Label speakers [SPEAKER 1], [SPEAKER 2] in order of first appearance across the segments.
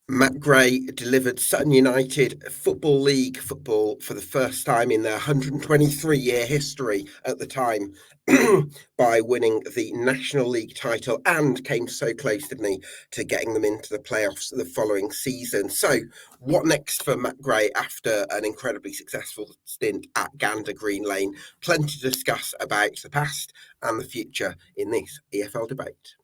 [SPEAKER 1] Matt Gray delivered Sutton United Football League football for the first time in their 123-year history at the time by winning the National League title, and came so close, didn't he, to getting them into the playoffs the following season. So what next for Matt Gray after an incredibly successful stint at Gander Green Lane? Plenty to discuss about the past and the future in this EFL debate.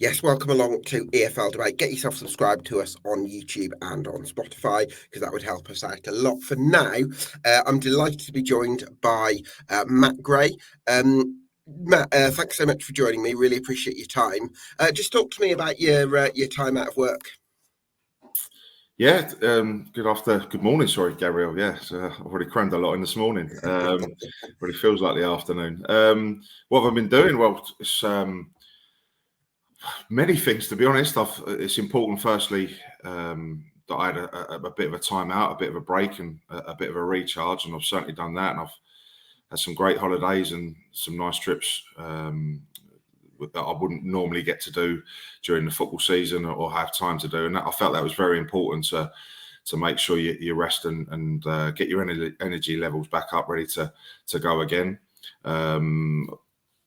[SPEAKER 1] Yes, welcome along to EFL Debate. Get yourself subscribed to us on YouTube and on Spotify, because that would help us out a lot. For now, I'm delighted to be joined by Matt Gray. Matt, thanks so much for joining me. Really appreciate your time. Just talk to me about your time out of work.
[SPEAKER 2] Yeah, good morning, sorry, Gabriel. Yeah, so I've already crammed a lot in this morning. Really feels like the afternoon. What have I been doing? Well, it's many things, to be honest. It's important, firstly, that I had a bit of a time out, a bit of a break, and a bit of a recharge, and I've certainly done that. And I've had some great holidays and some nice trips that I wouldn't normally get to do during the football season or have time to do. And I felt that was very important to make sure you rest and get your energy levels back up, ready to go again.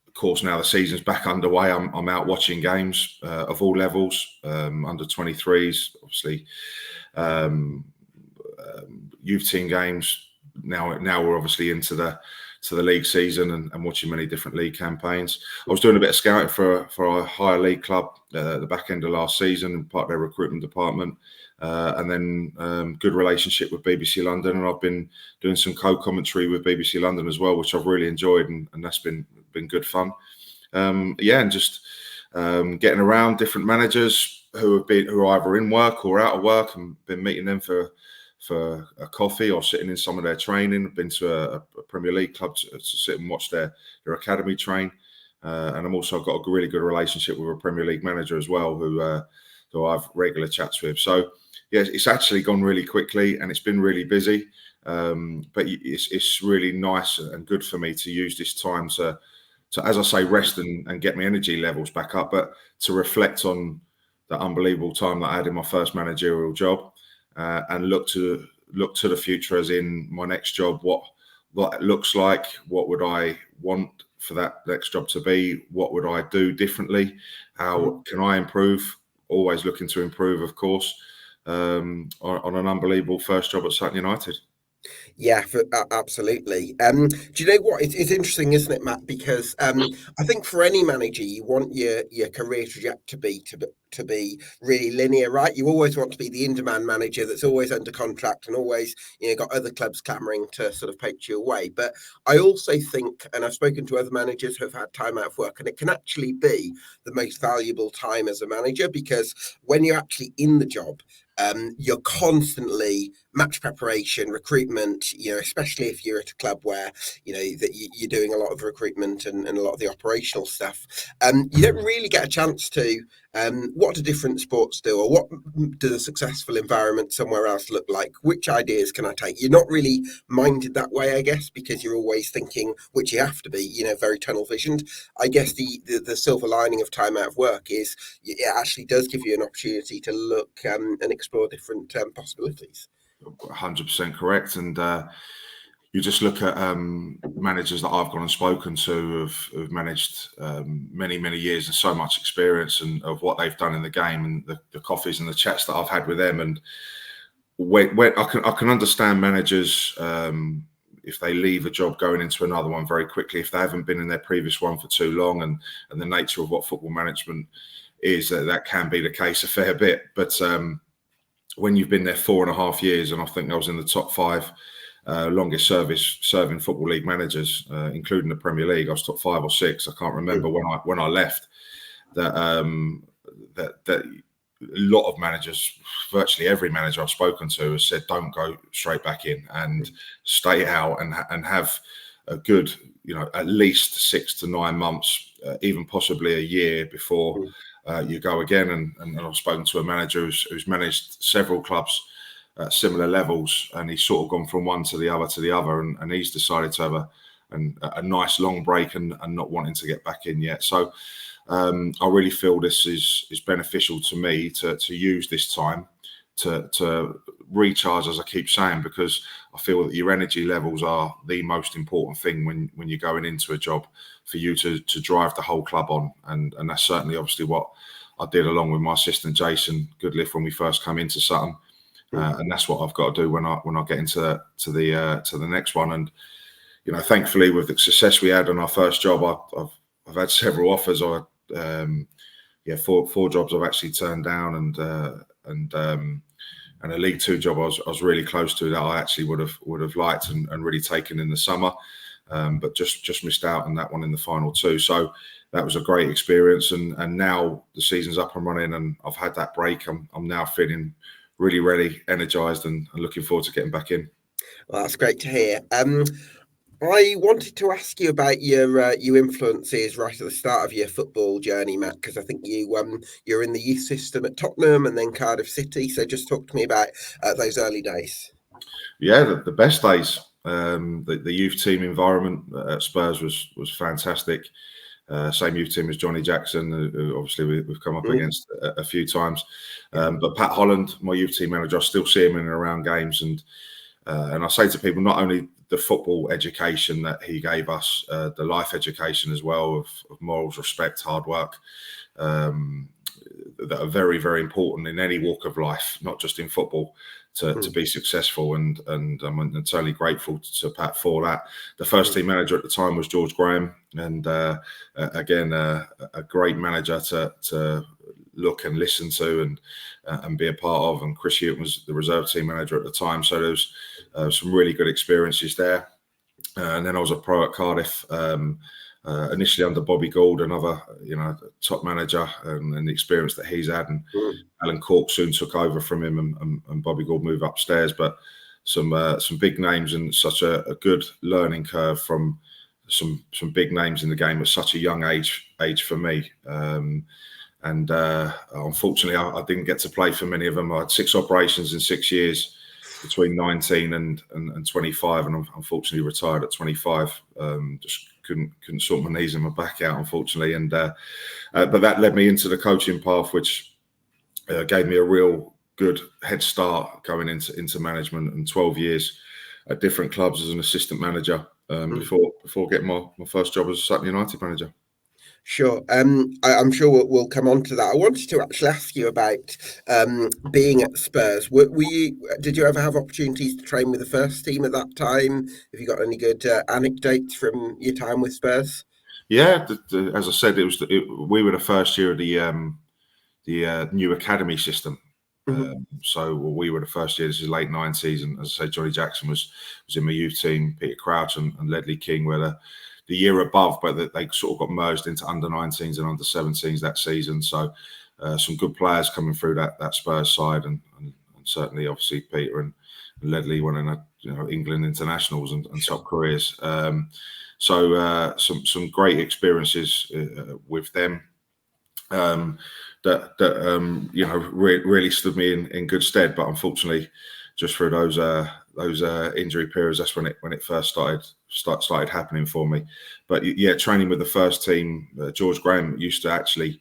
[SPEAKER 2] Of course, now the season's back underway. I'm out watching games of all levels, under 23s, obviously, youth team games. Now we're obviously into the league season and watching many different league campaigns. I was doing a bit of scouting for a higher league club at the back end of last season, part of their recruitment department, and then good relationship with BBC London, and I've been doing some co-commentary with BBC London as well, which I've really enjoyed, and that's been good fun. And just getting around different managers who are either in work or out of work, and been meeting them for a coffee or sitting in some of their training. I've been to a Premier League club to sit and watch their academy train, and I've also got a really good relationship with a Premier League manager as well, who I have regular chats with. So yeah, it's actually gone really quickly, and it's been really busy, but it's really nice and good for me to use this time to as I say, rest and get my energy levels back up, but to reflect on the unbelievable time that I had in my first managerial job. And look to the future, as in my next job, what it looks like, what would I want for that next job to be, what would I do differently, how can I improve, always looking to improve, of course, on an unbelievable first job at Sutton United.
[SPEAKER 1] Yeah, absolutely. Do you know what? It's interesting, isn't it, Matt? Because I think for any manager, you want your career trajectory to be really linear, right? You always want to be the in-demand manager that's always under contract and always, got other clubs clamoring to sort of poach you away. But I also think, and I've spoken to other managers who have had time out of work, and it can actually be the most valuable time as a manager, because when you're actually in the job, you're constantly match preparation, recruitment, especially if you're at a club where, that you're doing a lot of recruitment and a lot of the operational stuff. You don't really get a chance to, what do different sports do, or what does a successful environment somewhere else look like? Which ideas can I take? You're not really minded that way, I guess, because you're always thinking, which you have to be, very tunnel visioned. I guess the silver lining of time out of work is it actually does give you an opportunity to look and explore different possibilities.
[SPEAKER 2] 100% correct. And you just look at managers that I've gone and spoken to who've managed many years and so much experience and of what they've done in the game, and the coffees and the chats that I've had with them. And when I can understand managers if they leave a job going into another one very quickly, if they haven't been in their previous one for too long, and the nature of what football management is, that can be the case a fair bit. But when you've been there 4.5 years, and I think I was in the top 5 longest serving Football League managers, including the Premier League. I was top 5 or 6. I can't remember when I left. That a lot of managers, virtually every manager I've spoken to, has said, don't go straight back in and stay out and have a good, at least 6 to 9 months, even possibly a year before you go again. And I've spoken to a manager who's managed several clubs at similar levels, and he's sort of gone from one to the other, and he's decided to have a nice long break and not wanting to get back in yet. So I really feel this is beneficial to me to use this time to recharge, as I keep saying, because I feel that your energy levels are the most important thing when you're going into a job, for you to drive the whole club on, and that's certainly obviously what I did along with my assistant Jason Goodliff when we first come into Sutton, and that's what I've got to do when I get into the next one. And you know, thankfully, with the success we had on our first job, I've had several offers. Four jobs I've actually turned down, and a League Two job I was really close to, that I actually would have liked and really taken in the summer, but just missed out on that one in the final two. So that was a great experience, and now the season's up and running, and I've had that break. I'm now feeling really ready, energised, and looking forward to getting back in.
[SPEAKER 1] Well, that's great to hear. I wanted to ask you about your influences right at the start of your football journey, Matt, because I think you're in the youth system at Tottenham and then Cardiff City. So just talk to me about those early days.
[SPEAKER 2] Yeah, the best days. The youth team environment at Spurs was fantastic. Same youth team as Johnny Jackson, who obviously we've come up against a few times. But Pat Holland, my youth team manager, I still see him in and around games, and I say to people, not only the football education that he gave us, the life education as well of morals, respect, hard work, that are very, very important in any walk of life, not just in football, to be successful. And I'm entirely grateful to Pat for that. The first team manager at the time was George Graham, and again, a great manager to look and listen to and be a part of. And Chris Hewton was the reserve team manager at the time, so there was some really good experiences there. And then I was a pro at Cardiff, initially under Bobby Gould, another top manager, and the experience that he's had. And Alan Cork soon took over from him, and Bobby Gould moved upstairs. But some big names, and such a good learning curve from some big names in the game at such a young age for me. And unfortunately, I didn't get to play for many of them. I had 6 operations in 6 years, between 19 and 25, and unfortunately retired at 25. Just couldn't sort my knees and my back out, unfortunately. And but that led me into the coaching path, which gave me a real good head start going into management, and 12 years at different clubs as an assistant manager before getting my first job as a Sutton United manager.
[SPEAKER 1] Sure. I'm sure we'll come on to that. I wanted to actually ask you about being at Spurs. Did you ever have opportunities to train with the first team at that time? Have you got any good anecdotes from your time with Spurs?
[SPEAKER 2] Yeah, as I said, we were the first year of the new academy system. So we were the first year. This is late 90s, and as I say, Johnny Jackson was in my youth team. Peter Crouch and Ledley King were the year above, but they sort of got merged into under 19s and under 17s that season. So some good players coming through that Spurs side, and certainly obviously Peter and Ledley winning England internationals and top careers. So some great experiences with them. That really stood me in good stead, but unfortunately, just through those injury periods, that's when it first started happening for me. But yeah, training with the first team, George Graham used to actually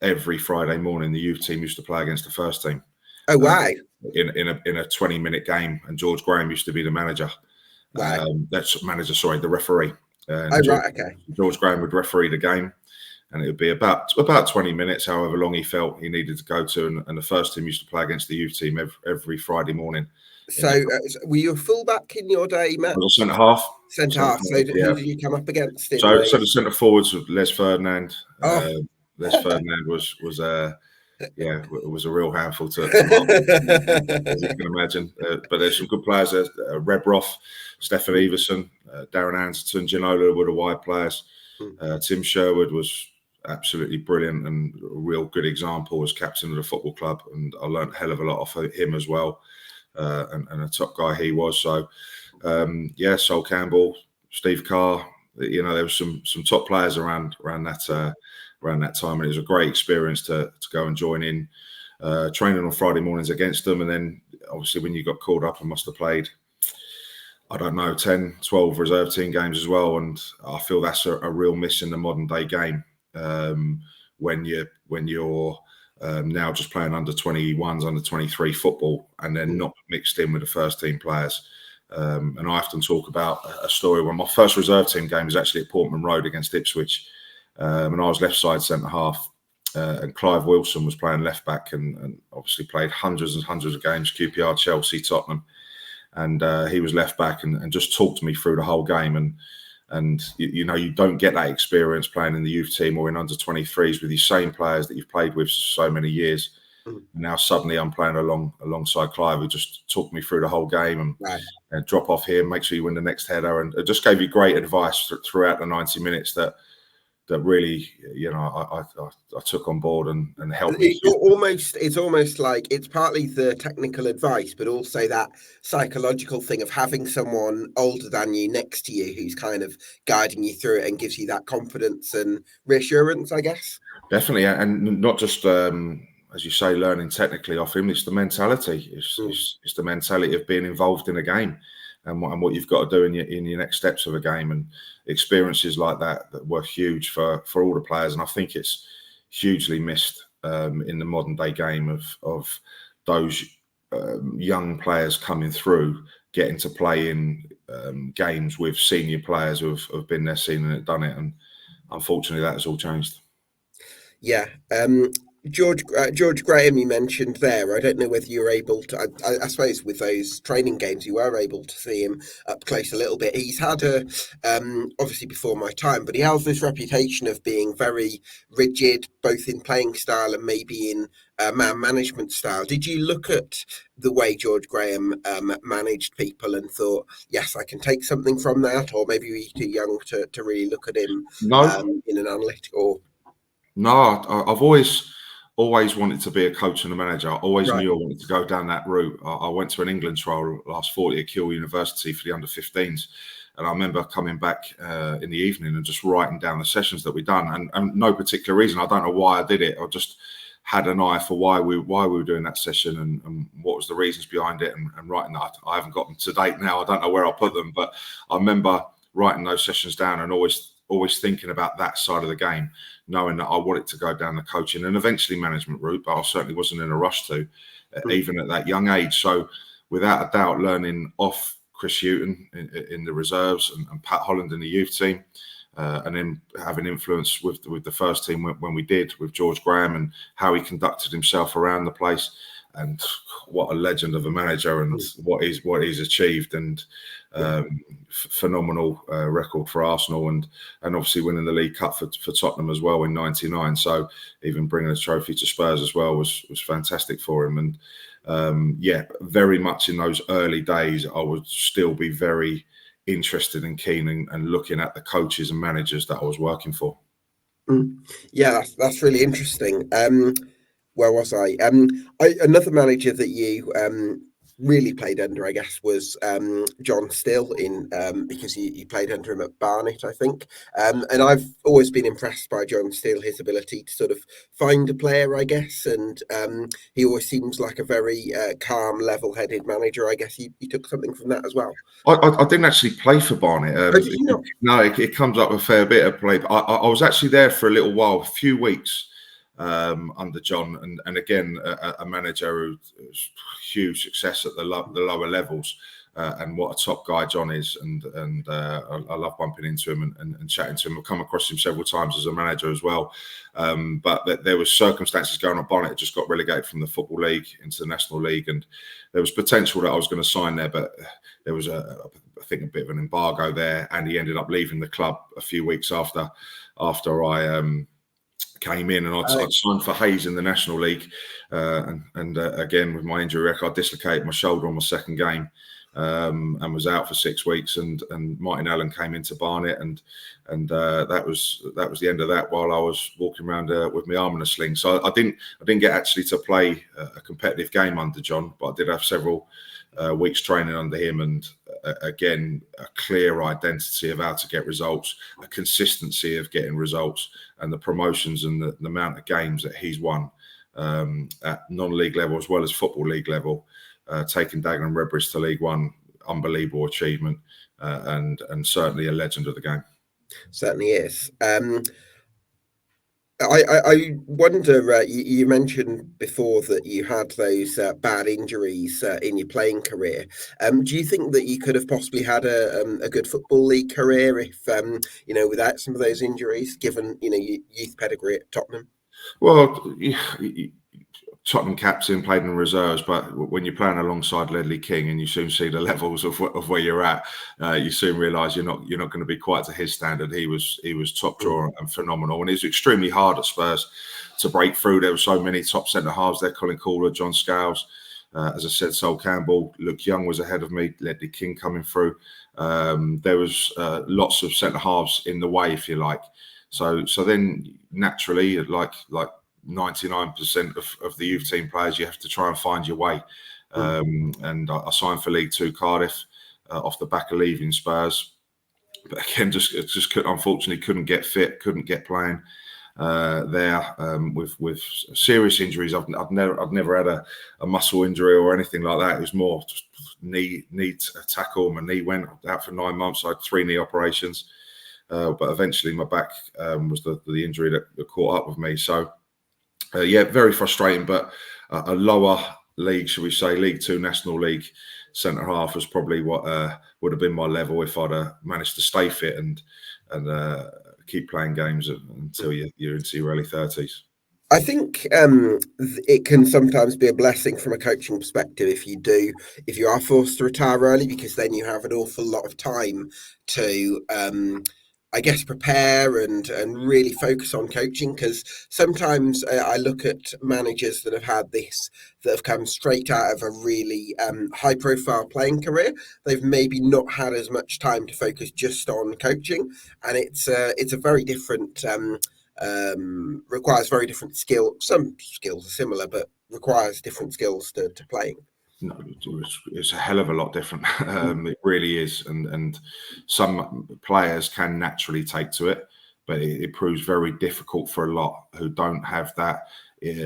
[SPEAKER 2] every Friday morning, the youth team used to play against the first team.
[SPEAKER 1] Oh wow!
[SPEAKER 2] In a 20-minute game, and George Graham used to be the manager.
[SPEAKER 1] Wow.
[SPEAKER 2] The referee.
[SPEAKER 1] Okay.
[SPEAKER 2] George Graham would referee the game, and it would be about 20 minutes, however long he felt he needed to go to. And the first team used to play against the youth team every Friday morning.
[SPEAKER 1] So were you a fullback in your day, Matt?
[SPEAKER 2] I was a centre-half.
[SPEAKER 1] Centre-half. So who did you come up against?
[SPEAKER 2] So the centre-forwards were Les Ferdinand.
[SPEAKER 1] Oh.
[SPEAKER 2] Les Ferdinand was a real handful to mark, as you can imagine. But there's some good players there. Rebroff, Stefan Everson, Darren Anderton, Ginola were the wide players. Tim Sherwood was absolutely brilliant and a real good example as captain of the football club, and I learned a hell of a lot off of him as well, and a top guy he was. So Sol Campbell, Steve Carr, there was some top players around that time, and it was a great experience to go and join in, training on Friday mornings against them. And then obviously when you got called up, I must have played I don't know, 10, 12 reserve team games as well. And I feel that's a real miss in the modern day game. When you're now just playing under 21s, under 23 football, and then not mixed in with the first team players. And I often talk about a story when my first reserve team game was actually at Portman Road against Ipswich. And I was left side centre half. And Clive Wilson was playing left back and obviously played hundreds and hundreds of games, QPR, Chelsea, Tottenham. And he was left back and just talked me through the whole game. And you know, you don't get that experience playing in the youth team or in under 23s with these same players that you've played with for so many years. And now suddenly I'm playing alongside Clive, who just talked me through the whole game and drop off here, make sure you win the next header. And it just gave you great advice throughout the 90 minutes that really, you know, I took on board and helped me.
[SPEAKER 1] It's almost like it's partly the technical advice, but also that psychological thing of having someone older than you next to you who's kind of guiding you through it and gives you that confidence and reassurance, I guess.
[SPEAKER 2] Definitely, and not just as you say, learning technically off him. It's the mentality. It's the mentality of being involved in a game. And what you've got to do in your next steps of a game, and experiences like that were huge for all the players. And I think it's hugely missed in the modern day game of those young players coming through, getting to play in games with senior players who have been there, seen it, done it. And unfortunately, that has all changed.
[SPEAKER 1] Yeah. George Graham, you mentioned there. I don't know whether you were able to. I suppose with those training games, you were able to see him up close a little bit. He's had obviously before my time, but he has this reputation of being very rigid, both in playing style and maybe in man management style. Did you look at the way George Graham managed people and thought, yes, I can take something from that, or maybe you're too young to really look at him in an analytical?
[SPEAKER 2] No, I've always wanted to be a coach and a manager. I always knew I wanted to go down that route. I went to an England trial last 40 at Keele University for the under-15s. And I remember coming back in the evening and just writing down the sessions that we'd done. And no particular reason. I don't know why I did it. I just had an eye for why we were doing that session and what was the reasons behind it and writing that. I haven't got them to date now. I don't know where I'll put them. But I remember writing those sessions down and always thinking about that side of the game, knowing that I wanted to go down the coaching and eventually management route, but I certainly wasn't in a rush to, even at that young age. So without a doubt, learning off Chris Hughton in the reserves and Pat Holland in the youth team, and then having influence with the first team when we did with George Graham and how he conducted himself around the place. And what a legend of a manager and what he's achieved, and phenomenal record for Arsenal and obviously winning the League Cup for Tottenham as well in '99. So even bringing a trophy to Spurs as well was fantastic for him. And yeah, very much in those early days, I would still be very interested and keen and looking at the coaches and managers that I was working for.
[SPEAKER 1] Yeah, that's really interesting. Where was I? Another manager that you really played under, I guess, was John Still because you played under him at Barnet, I think. And I've always been impressed by John Still, his ability to sort of find a player, I guess. And he always seems like a very calm, level-headed manager. I guess you took something from that as well.
[SPEAKER 2] I didn't actually play for Barnet. No, it comes up a fair bit of play. I was actually there for a little while, a few weeks. Under John, and again a manager who's huge success at the lower levels, and what a top guy John is, and I love bumping into him and chatting to him. I've come across him several times as a manager as well, but there was circumstances going on. Barnet just got relegated from the Football League into the National League, and there was potential that I was going to sign there, but there was I think a bit of an embargo there, and he ended up leaving the club a few weeks after I came in, and I'd signed for Hayes in the National League, and again with my injury record, I dislocated my shoulder on my second game, and was out for 6 weeks. And Martin Allen came into Barnet, and that was the end of that. While I was walking around with my arm in a sling, so I didn't get actually to play a competitive game under John, but I did have several weeks training under him, and again a clear identity of how to get results, a consistency of getting results, and the promotions and the amount of games that he's won at non-league level as well as Football League level, taking Dagenham and Redbridge to League One. unbelievable achievement, and certainly a legend of the game.
[SPEAKER 1] Certainly is. I wonder, you mentioned before that you had those bad injuries in your playing career. Do you think that you could have possibly had a good Football League career if, without some of those injuries, given, your youth pedigree at Tottenham?
[SPEAKER 2] Well, Tottenham captain, played in reserves, but when you're playing alongside Ledley King and you soon see the levels of where you're at, you soon realise you're not going to be quite to his standard. He was top drawer and phenomenal, and it was extremely hard at Spurs to break through. There were so many top centre halves there: Colin Cooler, John Scales, as I said, Sol Campbell. Luke Young was ahead of me. Ledley King coming through. There was lots of centre halves in the way, if you like. So then naturally, like 99% of the youth team players, you have to try and find your way. And I signed for League Two Cardiff off the back of leaving Spurs, but again, unfortunately couldn't get fit, couldn't get playing there with serious injuries. I've never had a muscle injury or anything like that. It was more just knee tackle. My knee went out for 9 months. I had 3 knee operations, but eventually my back was the injury that caught up with me. So. Very frustrating, but a lower league, should we say, League Two National League centre half was probably what would have been my level if I'd managed to stay fit and keep playing games until you're into your early 30s.
[SPEAKER 1] I think it can sometimes be a blessing from a coaching perspective if you are forced to retire early, because then you have an awful lot of time to I guess prepare and really focus on coaching, because sometimes I look at managers that have come straight out of a really high profile playing career. They've maybe not had as much time to focus just on coaching, and it's a very different requires very different skill. Some skills are similar, but requires different skills to playing.
[SPEAKER 2] No, it's a hell of a lot different. It really is, and some players can naturally take to it, but it proves very difficult for a lot who don't have that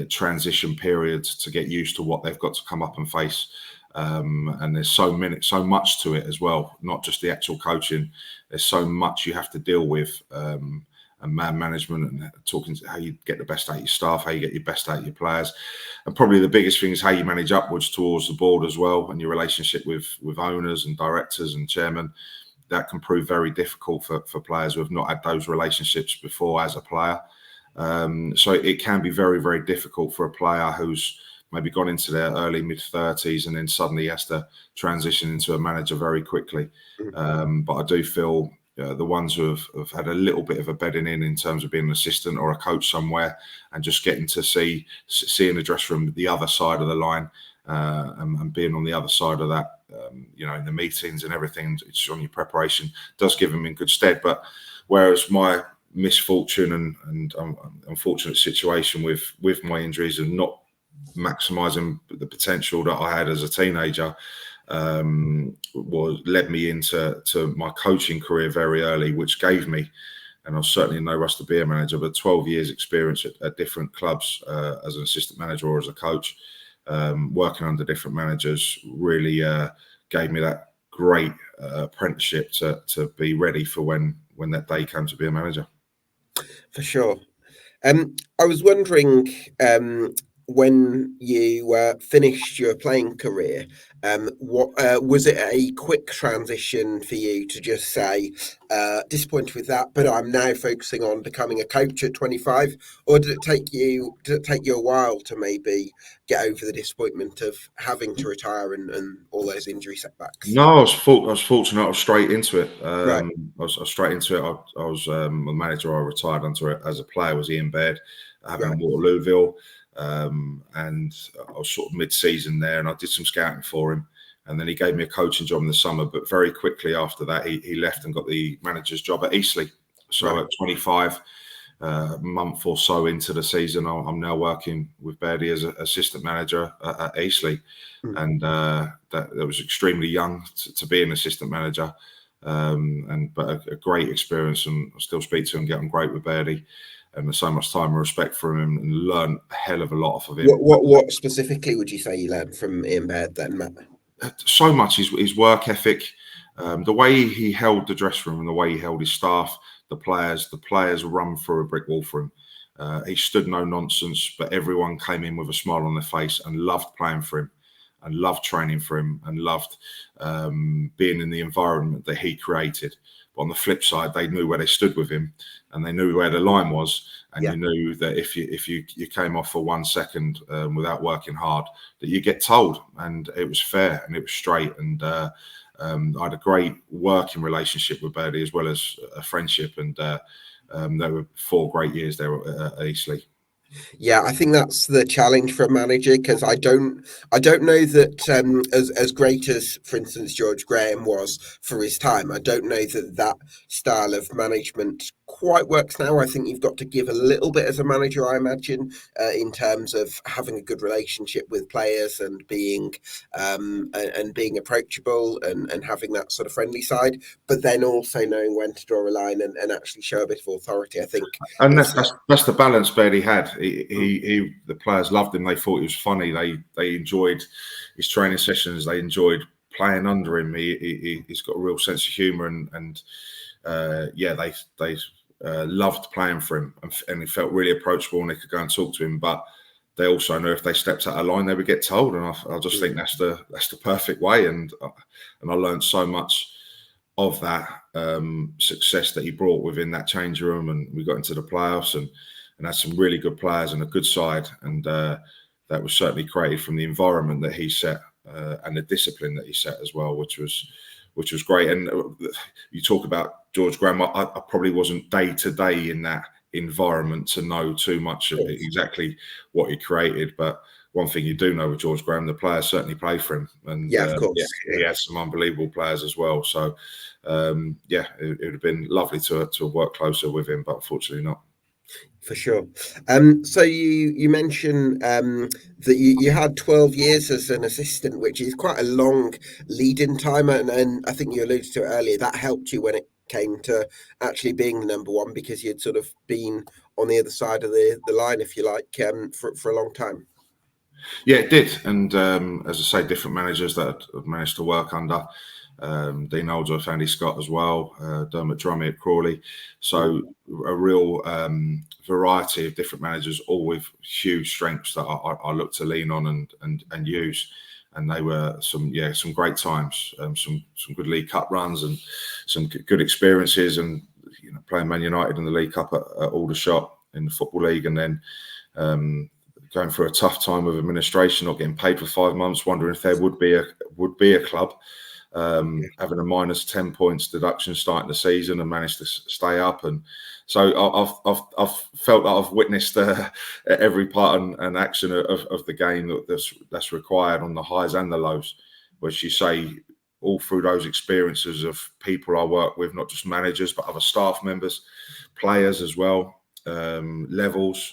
[SPEAKER 2] transition period to get used to what they've got to come up and face. And there's so much to it as well, not just the actual coaching. There's so much you have to deal with. And man management, and talking to how you get the best out of your staff, how you get your best out of your players. And probably the biggest thing is how you manage upwards towards the board as well, and your relationship with owners and directors and chairmen. That can prove very difficult for players who have not had those relationships before as a player. So it can be very, very difficult for a player who's maybe gone into their early mid-30s and then suddenly has to transition into a manager very quickly. But I do feel the ones who have had a little bit of a bedding in terms of being an assistant or a coach somewhere and just getting to see in the dressing room the other side of the line and being on the other side of that, in the meetings and everything, it's on your preparation, does give them in good stead. But whereas my misfortune and unfortunate situation with my injuries and not maximising the potential that I had as a teenager, led me into my coaching career very early, which gave me, and I was certainly in no rush to be a manager, but 12 years experience at different clubs as an assistant manager or as a coach, working under different managers, really gave me that great apprenticeship to be ready for when that day came to be a manager.
[SPEAKER 1] For sure. I was wondering, when you finished your playing career, what was it a quick transition for you to just say, disappointed with that, but I'm now focusing on becoming a coach at 25, or did it take you a while to maybe get over the disappointment of having to retire and all those injury setbacks?
[SPEAKER 2] No, I was fortunate. I was straight into it.
[SPEAKER 1] Right.
[SPEAKER 2] I was straight into it. I was a manager. I retired under it as a player. Was Ian Baird, having Waterlooville. And I was sort of mid-season there, and I did some scouting for him, and then he gave me a coaching job in the summer. But very quickly after that, he left and got the manager's job at Eastleigh. So at 25, a month or so into the season, I'm now working with Bairdy as an assistant manager at Eastleigh, and that was extremely young to be an assistant manager, but a great experience, and I still speak to him, get on great with Bairdy. And there's so much time and respect for him, and learn a hell of a lot off of him.
[SPEAKER 1] What specifically would you say you learned from Ian Baird then, Matt?
[SPEAKER 2] so much his work ethic, the way he held the dressing room and the way he held his staff, the players run through a brick wall for him. He stood no nonsense, but everyone came in with a smile on their face and loved playing for him, and loved training for him, and loved being in the environment that he created. But on the flip side, they knew where they stood with him, and they knew where the line was, and you knew that if you came off for 1 second without working hard, that you get told, and it was fair and it was straight. And I had a great working relationship with Birdie as well as a friendship, and there were 4 great years there at Eastleigh.
[SPEAKER 1] Yeah, I think that's the challenge for a manager, because I don't know that as great as, for instance, George Graham was for his time, I don't know that style of management quite works now. I think you've got to give a little bit as a manager, I imagine, in terms of having a good relationship with players and being approachable and having that sort of friendly side, but then also knowing when to draw a line and actually show a bit of authority. I think,
[SPEAKER 2] and that's the balance Birdie had. The players loved him. They thought he was funny. They enjoyed his training sessions. They enjoyed playing under him. He's got a real sense of humour, and they loved playing for him, and he felt really approachable, and they could go and talk to him. But they also knew if they stepped out of line, they would get told. And I just think that's the perfect way. And I learned so much of that success that he brought within that change room, and we got into the playoffs and had some really good players and a good side, and that was certainly created from the environment that he set and the discipline that he set as well, which was great. And you talk about George Graham, I probably wasn't day to day in that environment to know too much of exactly what he created, but one thing you do know with George Graham, the players certainly play for him, and
[SPEAKER 1] of course,
[SPEAKER 2] he has some unbelievable players as well. So it would have been lovely to work closer with him, but unfortunately not.
[SPEAKER 1] For sure. So you mentioned that you had 12 years as an assistant, which is quite a long lead-in time, and I think you alluded to it earlier. That helped you when it came to actually being the number one, because you'd sort of been on the other side of the line, if you like, for a long time.
[SPEAKER 2] Yeah, it did. And as I say, different managers that I've managed to work under. Dean Holdsworth, Andy Scott as well, Dermot Drummie at Crawley. So a real variety of different managers, all with huge strengths that I look to lean on and use. And they were some great times, some good League Cup runs and some good experiences, and playing Man United in the League Cup at Aldershot in the Football League, and then going through a tough time with administration, not getting paid for 5 months, wondering if there would be a club. Having a -10 points deduction starting the season, and managed to stay up. And so I've felt that I've witnessed every part and action of the game that's required, on the highs and the lows. Which you say, all through those experiences of people I work with, not just managers but other staff members, players as well, levels,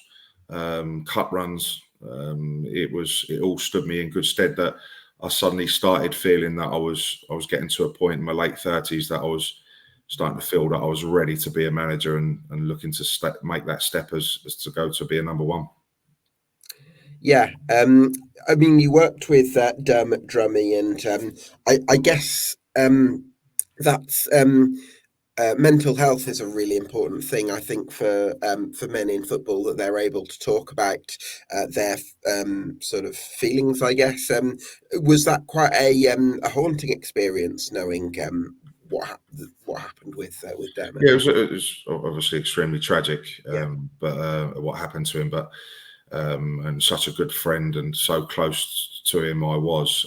[SPEAKER 2] cup runs. It all stood me in good stead, that I suddenly started feeling that I was getting to a point in my late 30s that I was starting to feel that I was ready to be a manager and looking to make that step as to go to be a number one.
[SPEAKER 1] Yeah, I mean, you worked with Dermot Drummie, and I guess that's mental health is a really important thing, I think, for men in football, that they're able to talk about their sort of feelings, I guess. Was that quite a haunting experience, knowing what happened with Dermot?
[SPEAKER 2] Yeah, it was obviously extremely tragic, but what happened to him, but and such a good friend and so close to him I was.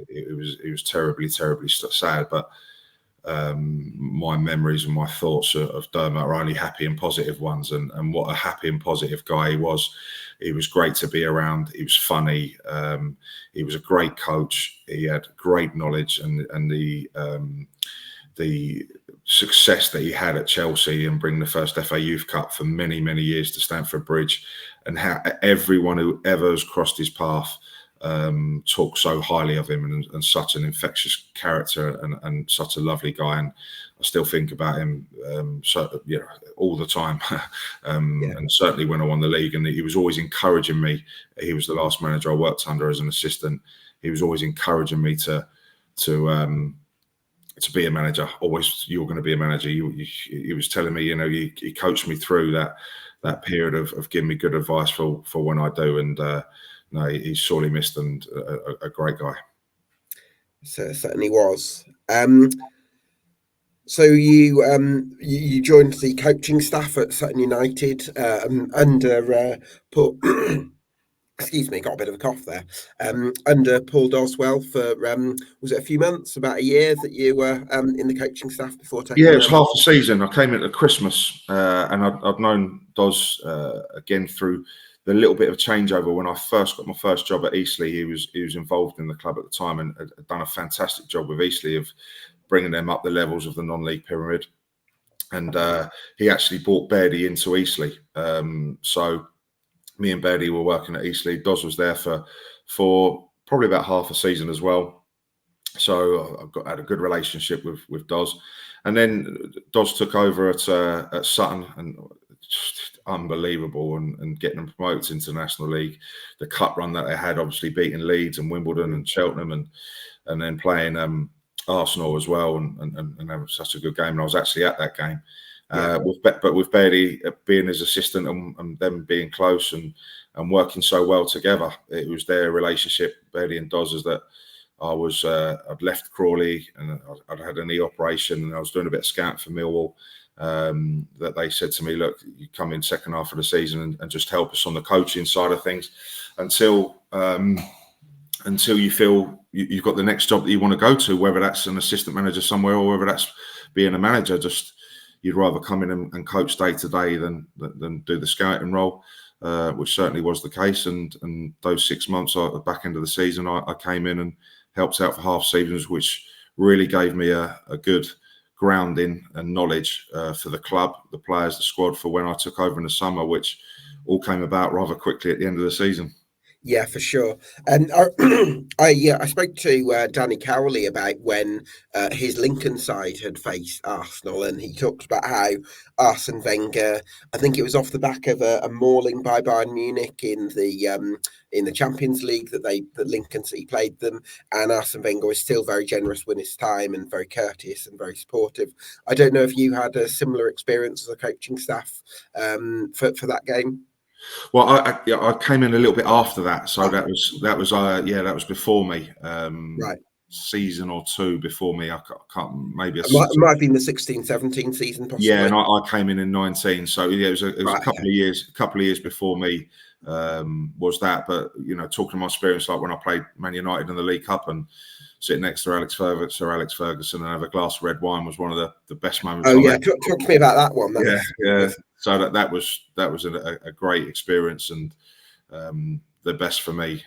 [SPEAKER 2] It was terribly sad, but my memories and my thoughts of Dermot are only happy and positive ones, and what a happy and positive guy he was. He was great to be around. He was funny. He was a great coach. He had great knowledge, and the success that he had at Chelsea and bring the first FA Youth Cup for many years to Stamford Bridge, and how everyone who ever has crossed his path talk so highly of him, and such an infectious character, and such a lovely guy. And I still think about him all the time. And certainly when I won the league, and he was always encouraging me. He was the last manager I worked under as an assistant. he was always encouraging me to be a manager. Always, you're going to be a manager. He was telling me, he coached me through that period of giving me good advice for when I do. And no, he's sorely missed, and a great guy.
[SPEAKER 1] So certainly was. So you joined the coaching staff at Sutton United under Paul. Excuse me, got a bit of a cough there. Under Paul Doswell for was it a few months, about a year that you were in the coaching staff before taking?
[SPEAKER 2] Yeah, it was half a season. I came in at Christmas, and I'd known Dos again through the little bit of changeover when I first got my first job at Eastleigh. He was involved in the club at the time and had done a fantastic job with Eastleigh of bringing them up the levels of the non-league pyramid. And he actually brought Bairdy into Eastleigh. So me and Bairdy were working at Eastleigh. Dos was there for probably about half a season as well. So had a good relationship with Dos. And then Dos took over at Sutton, and just unbelievable, and getting them promoted into the National League. The cup run that they had, obviously beating Leeds and Wimbledon and Cheltenham, and then playing Arsenal as well, and having such a good game. And I was actually at that game. But with Bairdy being his assistant and them being close and working so well together, it was their relationship, Bairdy and Dos, that I'd left Crawley and I'd had a knee operation, and I was doing a bit of scouting for Millwall. That they said to me, look, you come in second half of the season and just help us on the coaching side of things until you feel you've got the next job that you want to go to, whether that's an assistant manager somewhere or whether that's being a manager. Just you'd rather come in and coach day to day than do the scouting role, which certainly was the case. And those 6 months at the back end of the season, I came in and helped out for half seasons, which really gave me a good grounding and knowledge for the club, the players, the squad, for when I took over in the summer, which all came about rather quickly at the end of the season.
[SPEAKER 1] Yeah, for sure. And I spoke to Danny Cowley about when his Lincoln side had faced Arsenal, and he talked about how Arsene Wenger, I think it was off the back of a mauling by Bayern Munich in the Champions League that Lincoln City played them, and Arsene Wenger was still very generous with his time and very courteous and very supportive. I don't know if you had a similar experience as a coaching staff for that game.
[SPEAKER 2] Well, I came in a little bit after that, so that was before me,
[SPEAKER 1] right?
[SPEAKER 2] Season or two before me. I can't maybe
[SPEAKER 1] It might have been the 16-17 season, possibly.
[SPEAKER 2] Yeah, and I came in 19, so yeah, it was right, a couple of years before me. Was that? But talking to my experience, like when I played Man United in the League Cup and sitting next to Sir Alex Ferguson and have a glass of red wine was one of the best moments.
[SPEAKER 1] Oh yeah, talk to me about that one.
[SPEAKER 2] Yeah. So that was a great experience, and the best for me,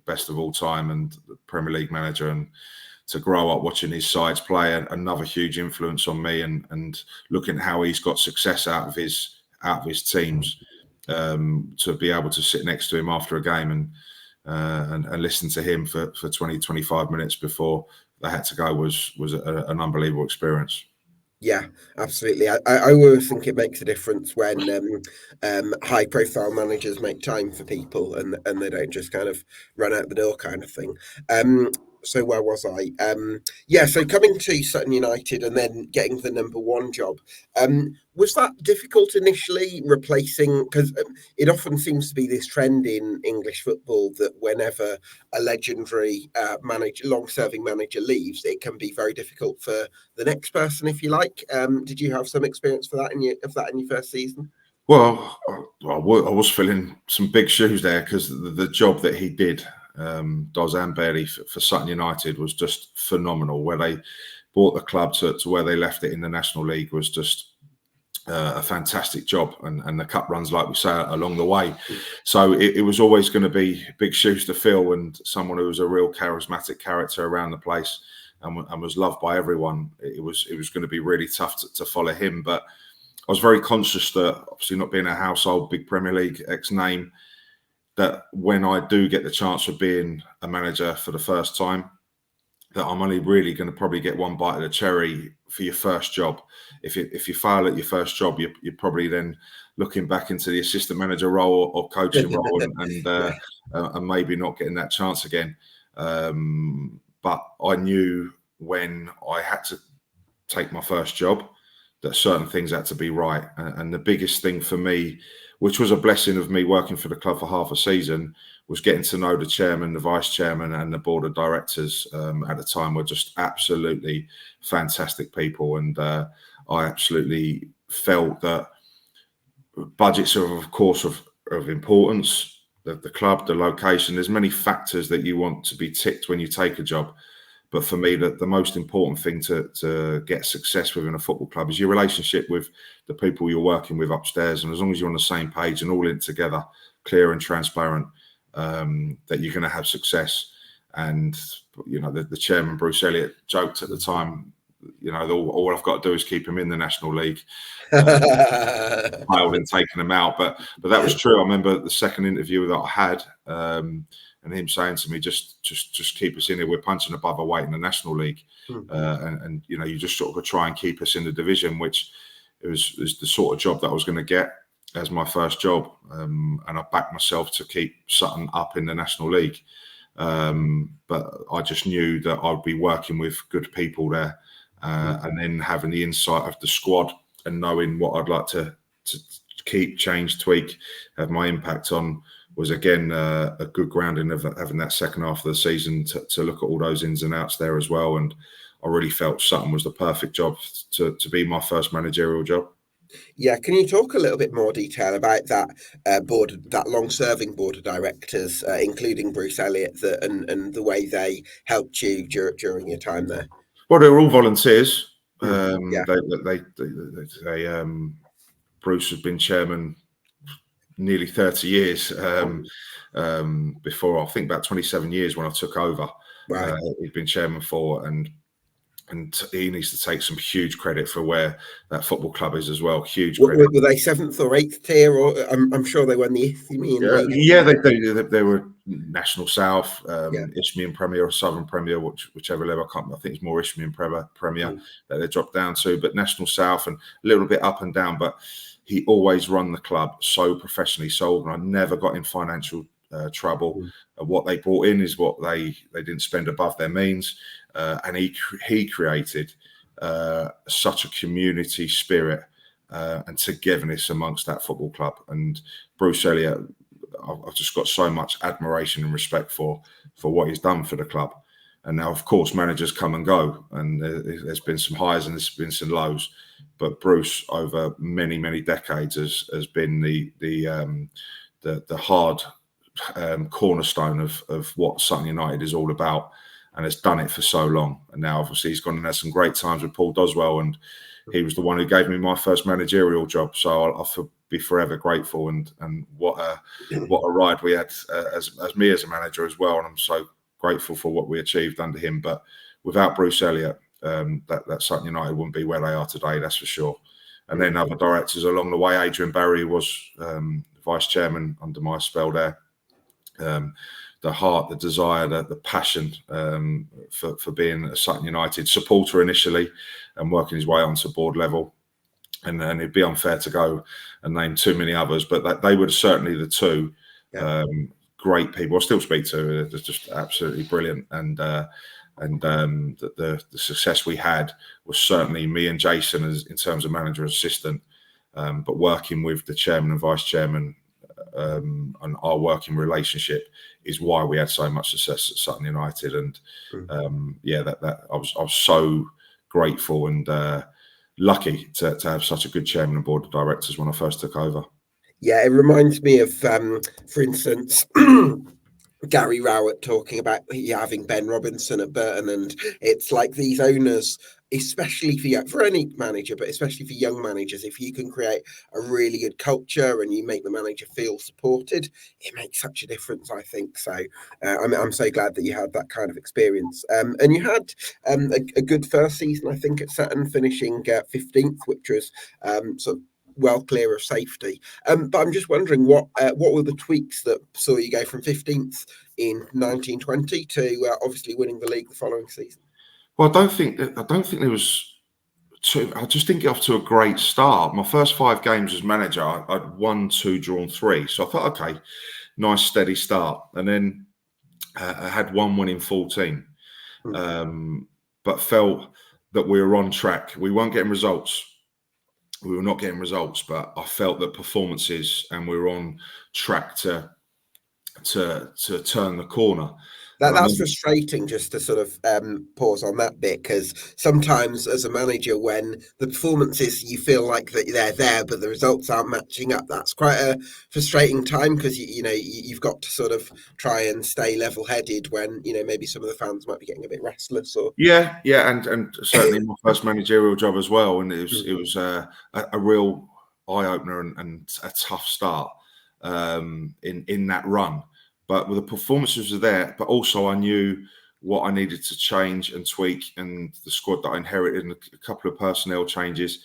[SPEAKER 2] best of all time, and the Premier League manager, and to grow up watching his sides play, another huge influence on me, and looking at how he's got success out of his teams, to be able to sit next to him after a game and listen to him for 20, 25 minutes before they had to go was an unbelievable experience.
[SPEAKER 1] Yeah, absolutely. I always think it makes a difference when high-profile managers make time for people and they don't just kind of run out the door kind of thing. So where was I? So coming to Sutton United and then getting the number one job, was that difficult initially, replacing, because it often seems to be this trend in English football that whenever a legendary long-serving manager leaves, it can be very difficult for the next person, if you like. Did you have some experience for that in your first season?
[SPEAKER 2] Well, I was filling some big shoes there, because the job that he did, Dos and Bairdy for Sutton United, was just phenomenal. Where they brought the club to where they left it in the National League was just a fantastic job, and the cup runs, like we say, along the way. So it was always going to be big shoes to fill, and someone who was a real charismatic character around the place and was loved by everyone. It was going to be really tough to follow him, but I was very conscious that, obviously not being a household big Premier League ex-name, that when I do get the chance of being a manager for the first time, that I'm only really going to probably get one bite of the cherry for your first job. If you fail at your first job, you're probably then looking back into the assistant manager role or coaching role and maybe not getting that chance again. But I knew when I had to take my first job that certain things had to be right. And the biggest thing for me, which was a blessing of me working for the club for half a season, was getting to know the chairman, the vice chairman, and the board of directors at the time were just absolutely fantastic people. And I absolutely felt that budgets are, of course, of importance. The club, the location, there's many factors that you want to be ticked when you take a job. But for me, the most important thing to get success within a football club is your relationship with the people you're working with upstairs. And as long as you're on the same page and all in together, clear and transparent, that you're going to have success. And, you know, the chairman, Bruce Elliott, joked at the time, you know, all I've got to do is keep him in the National League. Failed in taking him out. But that was true. I remember the second interview that I had, and him saying to me, just keep us in here. We're punching above our weight in the National League. And you know, you just sort of try and keep us in the division, which is the sort of job that I was going to get as my first job. And I backed myself to keep Sutton up in the National League. But I just knew that I'd be working with good people there, and then having the insight of the squad and knowing what I'd like to keep, change, tweak, have my impact on, was again a good grounding of having that second half of the season to look at all those ins and outs there as well. And I really felt Sutton was the perfect job to be my first managerial job.
[SPEAKER 1] Yeah, can you talk a little bit more detail about that that long-serving board of directors, including Bruce Elliott, and the way they helped you during your time there?
[SPEAKER 2] Well, they were all volunteers. Bruce has been chairman nearly 30 years. Before, I think about 27 years when I took over.
[SPEAKER 1] Right.
[SPEAKER 2] He'd been chairman for, and he needs to take some huge credit for where that football club is as well. Huge credit.
[SPEAKER 1] Were they 7th or 8th tier? Or I'm sure they won the Isthmian League.
[SPEAKER 2] Yeah, they were National South, Isthmian Premier or Southern Premier, whichever level. I think it's more Isthmian Premier that they dropped down to, but National South and a little bit up and down. But he always run the club so professionally, so organised. Never got in financial trouble. What they brought in is what they didn't spend above their means, and he created such a community spirit and togetherness amongst that football club. And Bruce Elliott, I've just got so much admiration and respect for what he's done for the club. And now, of course, managers come and go, and there's been some highs and there's been some lows. But Bruce, over many, many decades, has been the hard cornerstone of what Sutton United is all about, and has done it for so long. And now, obviously, he's gone and had some great times with Paul Doswell, and he was the one who gave me my first managerial job. So I'll be forever grateful. And what a ride we had as me as a manager as well. And I'm so grateful for what we achieved under him. But without Bruce Elliott, that Sutton United wouldn't be where they are today, that's for sure. And then other directors along the way. Adrian Barry was vice chairman under my spell there. The heart, the desire, the passion for being a Sutton United supporter initially, and working his way onto board level. And it'd be unfair to go and name too many others, but they were certainly the two great people I still speak to. They're just absolutely brilliant. And the success we had was certainly me and Jason in terms of manager assistant, but working with the chairman and vice chairman, and our working relationship is why we had so much success at Sutton United. And I was so grateful and lucky to have such a good chairman and board of directors when I first took over.
[SPEAKER 1] Yeah, it reminds me of, for instance, Gary Rowett talking about having Ben Robinson at Burton, and it's like these owners, especially for any manager, but especially for young managers, if you can create a really good culture and you make the manager feel supported, it makes such a difference, I think. So I'm so glad that you had that kind of experience. And you had a good first season, I think, at Sutton, finishing 15th, which was sort of well clear of safety. But I'm just wondering what were the tweaks that saw you go from 15th in 1920 to obviously winning the league the following season?
[SPEAKER 2] Well, I don't think there was. I just didn't get off to a great start. My first 5 games as manager, I'd won 2, drawn 3. So I thought, okay, nice steady start. And then I had one win in 14,
[SPEAKER 1] Mm.
[SPEAKER 2] but felt that we were on track. We weren't getting results. We were not getting results, but I felt that performances, and we were on track to turn the corner. And I
[SPEAKER 1] That's
[SPEAKER 2] remember,
[SPEAKER 1] frustrating, just to sort of pause on that bit, because sometimes as a manager, when the performances, you feel like that they're there, but the results aren't matching up, that's quite a frustrating time, because you've got to sort of try and stay level-headed when maybe some of the fans might be getting a bit restless or.
[SPEAKER 2] yeah, and certainly my first managerial job as well, and it
[SPEAKER 1] Mm.
[SPEAKER 2] was a real eye opener and a tough start in that run. But the performances were there, but also I knew what I needed to change and tweak, and the squad that I inherited, and a couple of personnel changes.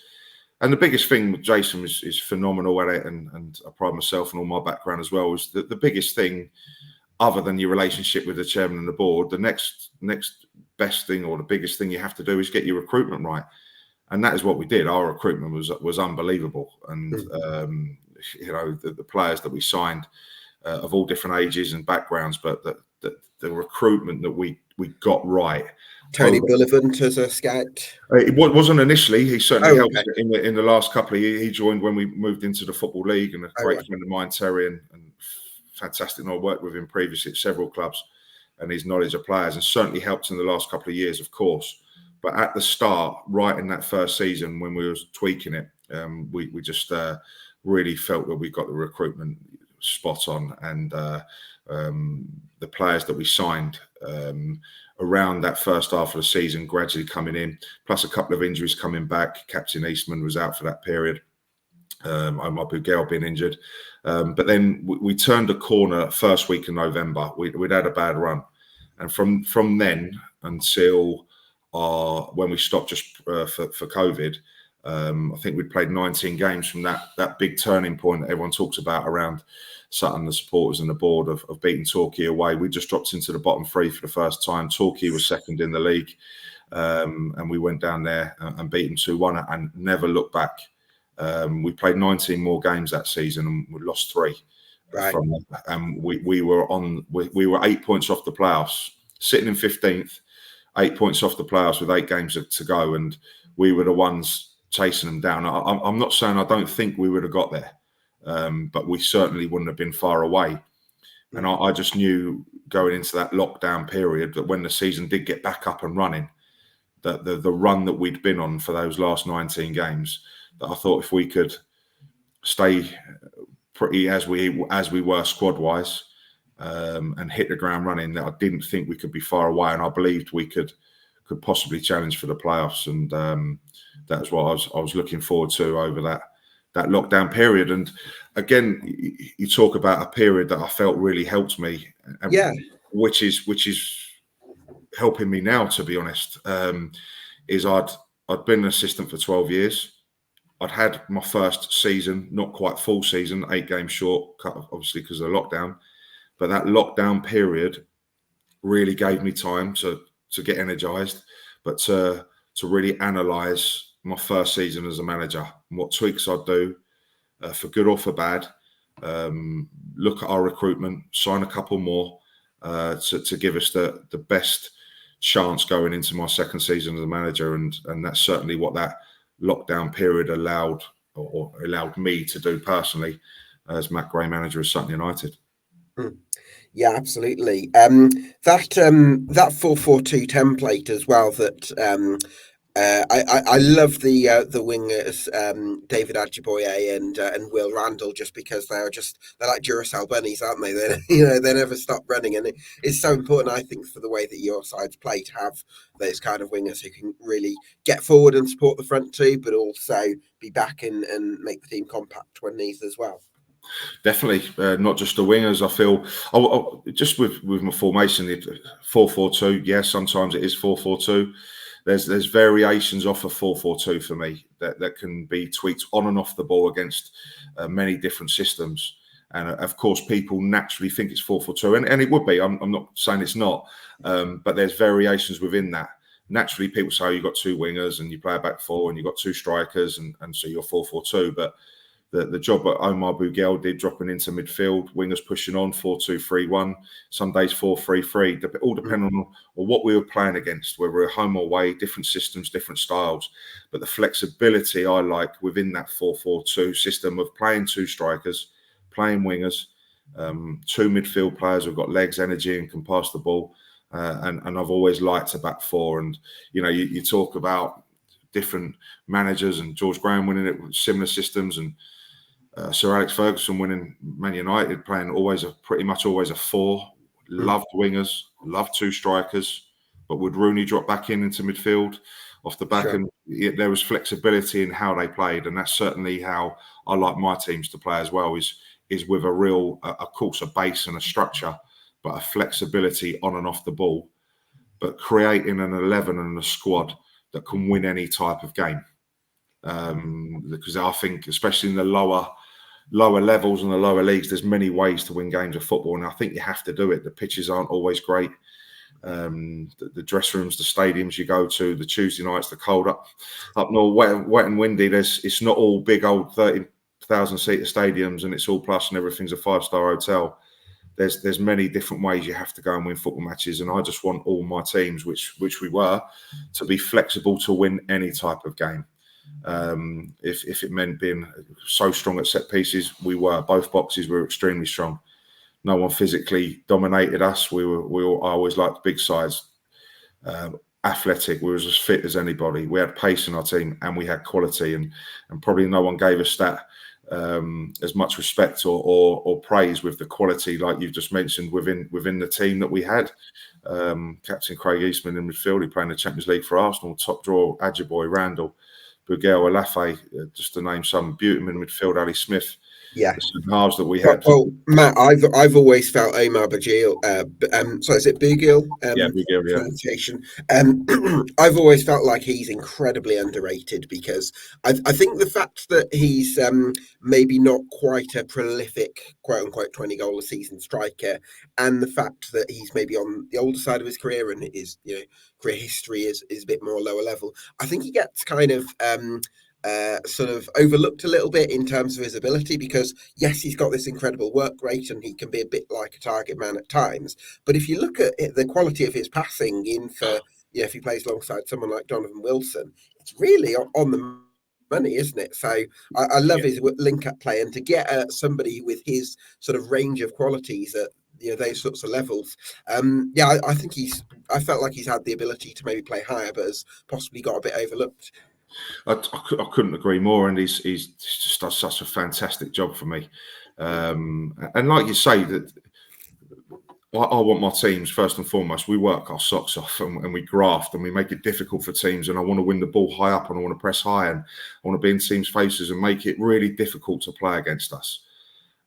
[SPEAKER 2] And the biggest thing, Jason is phenomenal at it, and I pride myself and all my background as well, is that the biggest thing, other than your relationship with the chairman and the board, the next best thing, or the biggest thing you have to do, is get your recruitment right. And that is what we did. Our recruitment was unbelievable. And, the players that we signed of all different ages and backgrounds, but the recruitment that we got right.
[SPEAKER 1] Tony Bullivant as a scout.
[SPEAKER 2] It wasn't initially. He certainly
[SPEAKER 1] Oh,
[SPEAKER 2] helped
[SPEAKER 1] okay.
[SPEAKER 2] in the last couple of years. He joined when we moved into the Football League, and a great friend of mine, Terry, and fantastic. And I worked with him previously at several clubs, and his knowledge of players, and certainly helped in the last couple of years, of course. But at the start, right in that first season, when we were tweaking it, we just really felt that we got the recruitment spot on, and the players that we signed around that first half of the season gradually coming in, plus a couple of injuries coming back. Captain Eastman was out for that period. Omar Bugel being injured. But then we turned a corner first week in November. We'd had a bad run. And from then until when we stopped just for COVID, I think we'd played 19 games from that big turning point that everyone talks about around Sutton, the supporters and the board, of beating Torquay away. We just dropped into the bottom three for the first time. Torquay was second in the league. And we went down there and beat them 2-1 and never looked back. We played 19 more games that season, and we lost 3 from them. And we were 8 points off the playoffs, sitting in 15th, 8 points off the playoffs with 8 games to go, and we were the ones chasing them down. I'm not saying I don't think we would have got there, but we certainly wouldn't have been far away. And I just knew going into that lockdown period that when the season did get back up and running, that the run that we'd been on for those last 19 games, that I thought if we could stay pretty as we were squad wise, and hit the ground running, that I didn't think we could be far away, and I believed we could possibly challenge for the playoffs. And that's what I was looking forward to over that lockdown period. And again, you talk about a period that I felt really helped me, which is helping me now, to be honest. Is I'd been an assistant for 12 years. I'd had my first season, not quite full season, 8 games short, obviously because of the lockdown. But that lockdown period really gave me time to get energised, but to really analyse my first season as a manager and what tweaks I'd do, for good or for bad. Look at our recruitment, sign a couple more to give us the best chance going into my second season as a manager, and that's certainly what that lockdown period allowed me to do personally as Matt Gray, manager of Sutton United.
[SPEAKER 1] Yeah, absolutely. That 4-4-2 template as well. That I love the wingers, David Ajiboye and Will Randall, just because they're like Duracell bunnies, aren't they? They never stop running, and it's so important, I think, for the way that your sides play, to have those kind of wingers who can really get forward and support the front two, but also be back and make the team compact when needed as well.
[SPEAKER 2] Definitely, not just the wingers. I feel just with my formation, 4-4-2. Yes, sometimes it is 4-4-2. There's variations off of 4-4-2 for me that can be tweaked on and off the ball against many different systems. And of course, people naturally think it's 4-4-2, and it would be. I'm not saying it's not, but there's variations within that. Naturally, people say you've got 2 wingers and you play a back 4 and you've got 2 strikers, and so you're 4-4-2. But the job that Omar Bougel did, dropping into midfield, wingers pushing on 4-2-3-1, some days 4-3-3, all depending on what we were playing against, whether we're home or away, different systems, different styles. But the flexibility I like within that 4-4-2 system of playing two strikers, playing wingers, two midfield players who've got legs, energy, and can pass the ball. And I've always liked a back four. And, you talk about different managers and George Graham winning it with similar systems, and Sir Alex Ferguson winning Man United, playing pretty much always a four. Loved wingers, loved two strikers, but would Rooney drop back into midfield off the back? Sure. And there was flexibility in how they played, and that's certainly how I like my teams to play as well. Is with of course, a base and a structure, but a flexibility on and off the ball, but creating an 11 and a squad that can win any type of game. Because I think, especially in the lower levels and the lower leagues, there's many ways to win games of football, and I think you have to do it. The pitches aren't always great. The dressing rooms, the stadiums you go to, the Tuesday nights, the cold up north, wet and windy. It's not all big old 30,000 seater stadiums and it's all plush and everything's a 5-star hotel. There's many different ways you have to go and win football matches, and I just want all my teams, which we were, to be flexible to win any type of game. If it meant being so strong at set pieces, we were. Both boxes were extremely strong. No one physically dominated us. I always liked big sides, athletic. We were as fit as anybody. We had pace in our team and we had quality, and probably no one gave us that as much respect or praise with the quality, like you've just mentioned, within the team that we had. Captain Craig Eastman in midfield, he played in the Champions League for Arsenal. Top drawer, Adjiboy, Randall, Bougel, Alafe, just to name some. Buteman in midfield, Ali Smith.
[SPEAKER 1] Yeah,
[SPEAKER 2] the halves that we had.
[SPEAKER 1] Well, Matt, I've always felt Omar Bougel. So is it Bougel?
[SPEAKER 2] Yeah, Bougel. Yeah.
[SPEAKER 1] Pronunciation. I've always felt like he's incredibly underrated, because I think the fact that he's maybe not quite a prolific, quote unquote, 20-goal a season striker, and the fact that he's maybe on the older side of his career and his career history is a bit more lower level, I think he gets kind of sort of overlooked a little bit in terms of his ability, because yes, he's got this incredible work rate and he can be a bit like a target man at times, but if you look at the quality of his passing in for if he plays alongside someone like Donovan Wilson, it's really on the money, isn't it? So I love his link-up play, and to get somebody with his sort of range of qualities at those sorts of levels, I think I felt like he's had the ability to maybe play higher, but has possibly got a bit overlooked.
[SPEAKER 2] I couldn't agree more, and he's just does such a fantastic job for me. And like you say, that I want my teams, first and foremost, we work our socks off and we graft and we make it difficult for teams, and I want to win the ball high up and I want to press high and I want to be in teams' faces and make it really difficult to play against us.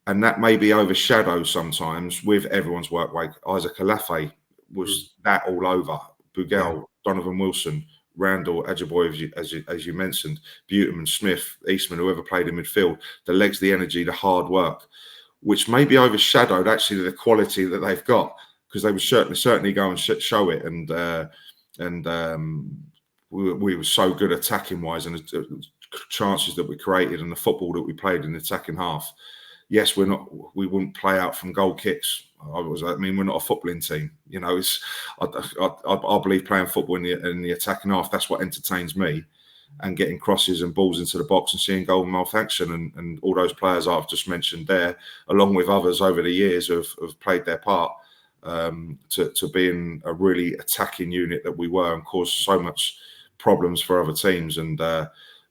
[SPEAKER 2] And that may be overshadowed sometimes with everyone's work rate. Isaac Alafe was that all over. Bougel, Donovan Wilson, Randall, Adjiboy, as you mentioned, Buteman, Smith, Eastman, whoever played in midfield, the legs, the energy, the hard work, which may be overshadowed actually the quality that they've got, because they would certainly go and show it. And we were so good attacking wise, and the chances that we created and the football that we played in the attacking half. Yes, we wouldn't play out from goal kicks. We're not a footballing team. I believe playing football in the attacking half, that's what entertains me, and getting crosses and balls into the box and seeing goal mouth action, and all those players I've just mentioned there, along with others over the years, have played their part to being a really attacking unit that we were, and caused so much problems for other teams. And but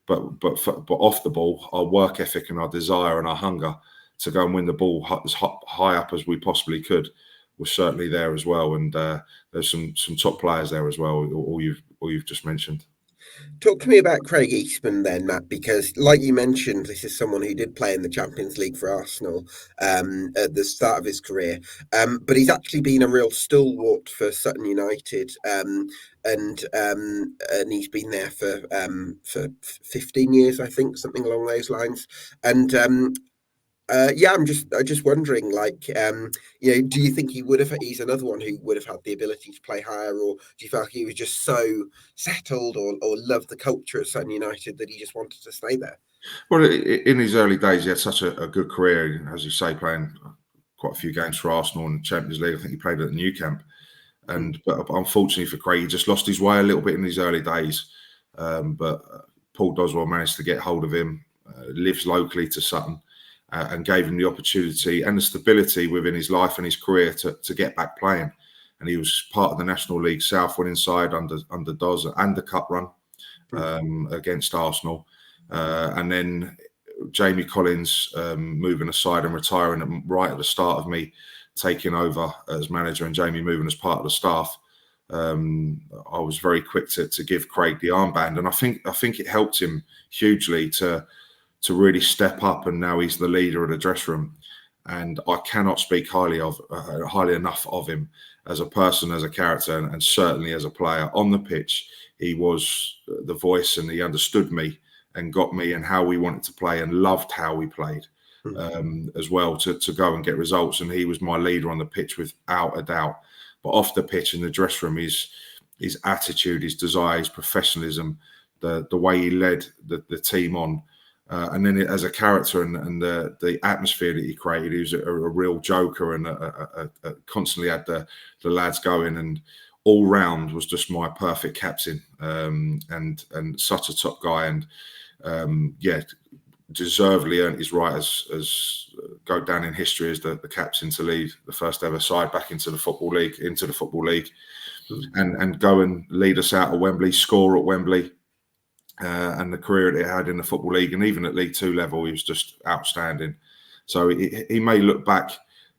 [SPEAKER 2] off the ball, our work ethic and our desire and our hunger to go and win the ball as high up as we possibly could was certainly there as well. And there's some top players there as well, all you've just mentioned.
[SPEAKER 1] Talk to me about Craig Eastman then, Matt, because like you mentioned, this is someone who did play in the Champions League for Arsenal at the start of his career, but he's actually been a real stalwart for Sutton United, and he's been there for 15 years, I think, something along those lines. And Yeah, I'm just wondering, like, do you think he's another one who would have had the ability to play higher, or do you feel like he was just so settled or loved the culture at Sutton United that he just wanted to stay there?
[SPEAKER 2] Well, in his early days, he had such a good career, as you say, playing quite a few games for Arsenal in the Champions League. I think he played at the New Camp. But unfortunately for Craig, he just lost his way a little bit in his early days. But Paul Doswell managed to get hold of him, lives locally to Sutton, and gave him the opportunity and the stability within his life and his career to get back playing. And he was part of the National League South winning side under Dos and the Cup run against Arsenal. And then Jamie Collins moving aside and retiring right at the start of me taking over as manager and Jamie moving as part of the staff. I was very quick to give Craig the armband, and I think it helped him hugely to really step up, and now he's the leader of the dressing room. And I cannot speak highly enough of him as a person, as a character, and certainly as a player. On the pitch, he was the voice, and he understood me and got me and how we wanted to play, and loved how we played as well to go and get results. And he was my leader on the pitch without a doubt. But off the pitch in the dressing room, his attitude, his desire, his professionalism, the way he led the team on, and then as a character and the atmosphere that he created, he was a real joker and constantly had the lads going, and all round was just my perfect captain, and such a top guy, and deservedly earned his right as go down in history as the captain to lead the first ever side back into the Football League, and go and lead us out of Wembley, score at Wembley, and the career that he had in the Football League and even at League Two level, he was just outstanding. So he may look back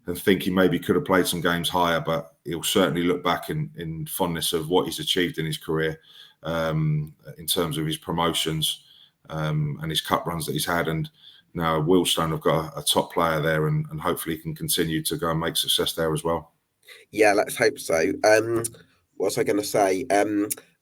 [SPEAKER 2] and think he maybe could have played some games higher, but he'll certainly look back in fondness of what he's achieved in his career, in terms of his promotions and his cup runs that he's had. And now Wealdstone have got a top player there, and hopefully he can continue to go and make success there as well.
[SPEAKER 1] Yeah, let's hope so. What was I going to say?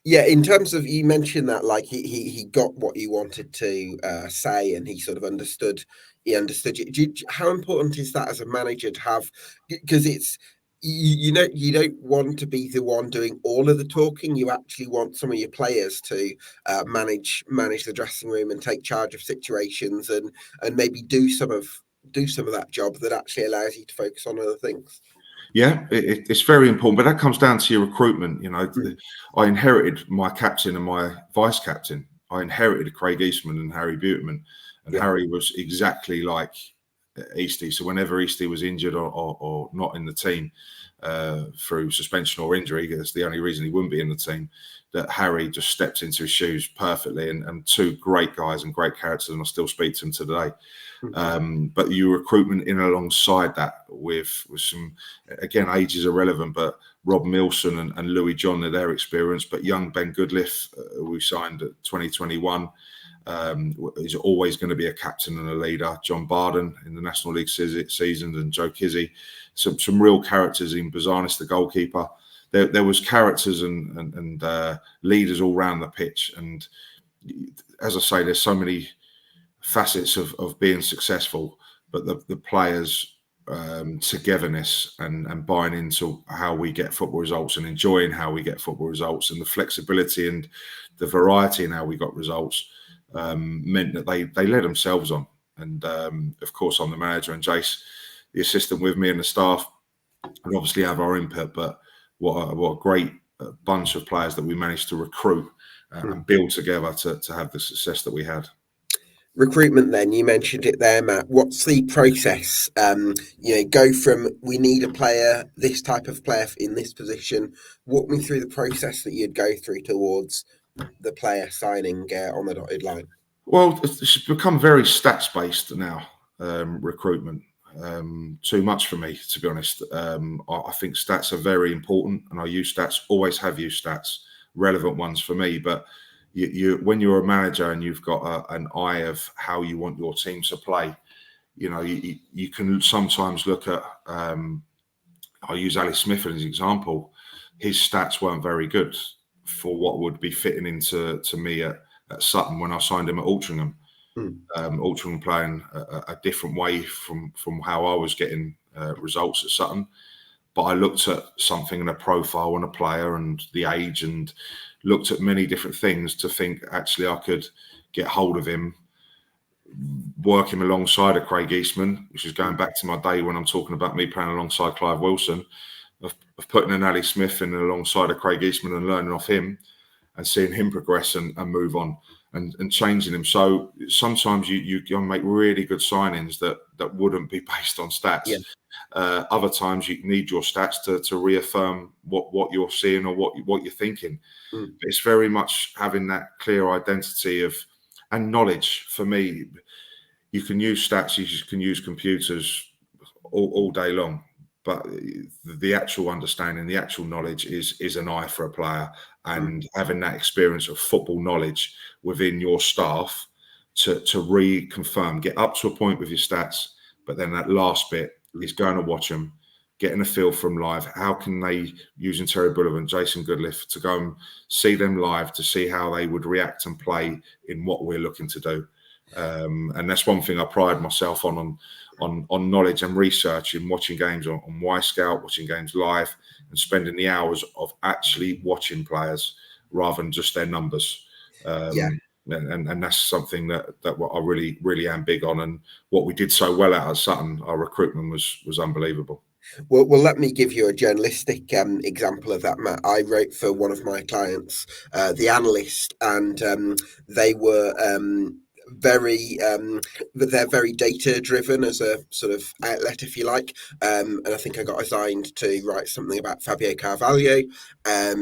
[SPEAKER 1] Yeah, in terms of, you mentioned that, like, he got what you wanted to say, and he sort of understood. He understood you. How important is that as a manager to have? Because it's you don't want to be the one doing all of the talking. You actually want some of your players to manage the dressing room and take charge of situations, and maybe do some of that job that actually allows you to focus on other things.
[SPEAKER 2] Yeah, it's very important, but that comes down to your recruitment. I inherited my captain and my vice captain. I inherited Craig Eastman and Harry Buterman, and Harry was exactly like Eastie. So whenever Eastie was injured or not in the team through suspension or injury, that's the only reason he wouldn't be in the team, that Harry just stepped into his shoes perfectly, and two great guys and great characters, and I still speak to them today. But your recruitment in alongside that with some, again, age is irrelevant, but Rob Milson and Louis John are their experience, but young Ben Goodliff, we signed at 2021, is always going to be a captain and a leader. John Barden in the National League season, and Joe Kizzy, some real characters in Bazanis, the goalkeeper. There was characters and leaders all around the pitch, and as I say, there's so many facets of being successful, but the players' togetherness and buying into how we get football results and enjoying how we get football results, and the flexibility and the variety in how we got results, meant that they led themselves on. And of course, I'm the manager, and Jace, the assistant, with me and the staff, and obviously have our input. But what a great bunch of players that we managed to recruit and build together to have the success that we had.
[SPEAKER 1] Recruitment, then, you mentioned it there, Matt. What's the process? Go from, we need a player, this type of player in this position. Walk me through the process that you'd go through towards the player signing on the dotted line.
[SPEAKER 2] Well, it's become very stats based now, recruitment. Too much for me, to be honest. I think stats are very important, and I use stats, always have used stats, relevant ones for me. But when you're a manager and you've got an eye of how you want your team to play, you can sometimes look at, I'll use Ali Smith as an example. His stats weren't very good for what would be fitting into me at Sutton when I signed him at Altrincham. Altering playing a different way from how I was getting results at Sutton. But I looked at something and a profile on a player and the age, and looked at many different things to think actually I could get hold of him, work him alongside a Craig Eastman, which is going back to my day when I'm talking about me playing alongside Clive Wilson, of putting an Ali Smith in alongside a Craig Eastman and learning off him and seeing him progress and move on and changing him. So sometimes you make really good signings that wouldn't be based on stats.
[SPEAKER 1] Yeah.
[SPEAKER 2] Other times you need your stats to reaffirm what you're seeing or what you're thinking. It's very much having that clear identity and knowledge. For me, you can use stats, you can use computers all day long, but the actual understanding, the actual knowledge is an eye for a player, and having that experience of football knowledge within your staff to reconfirm, get up to a point with your stats, but then that last bit is going to watch them, getting a feel from live. How can they, using Terry Bullivan, Jason Goodliff, to go and see them live to see how they would react and play in what we're looking to do. And that's one thing I pride myself on knowledge and research, in watching games on Y-Scout, watching games live, and spending the hours of actually watching players rather than just their numbers. And that's something that what I really am big on, and what we did so well at Sutton, our recruitment was unbelievable.
[SPEAKER 1] Well, let me give you a journalistic example of that, Matt. I wrote for one of my clients, The Analyst, and they were they're very data driven as a sort of outlet, if you like. And I think I got assigned to write something about Fabio Carvalho,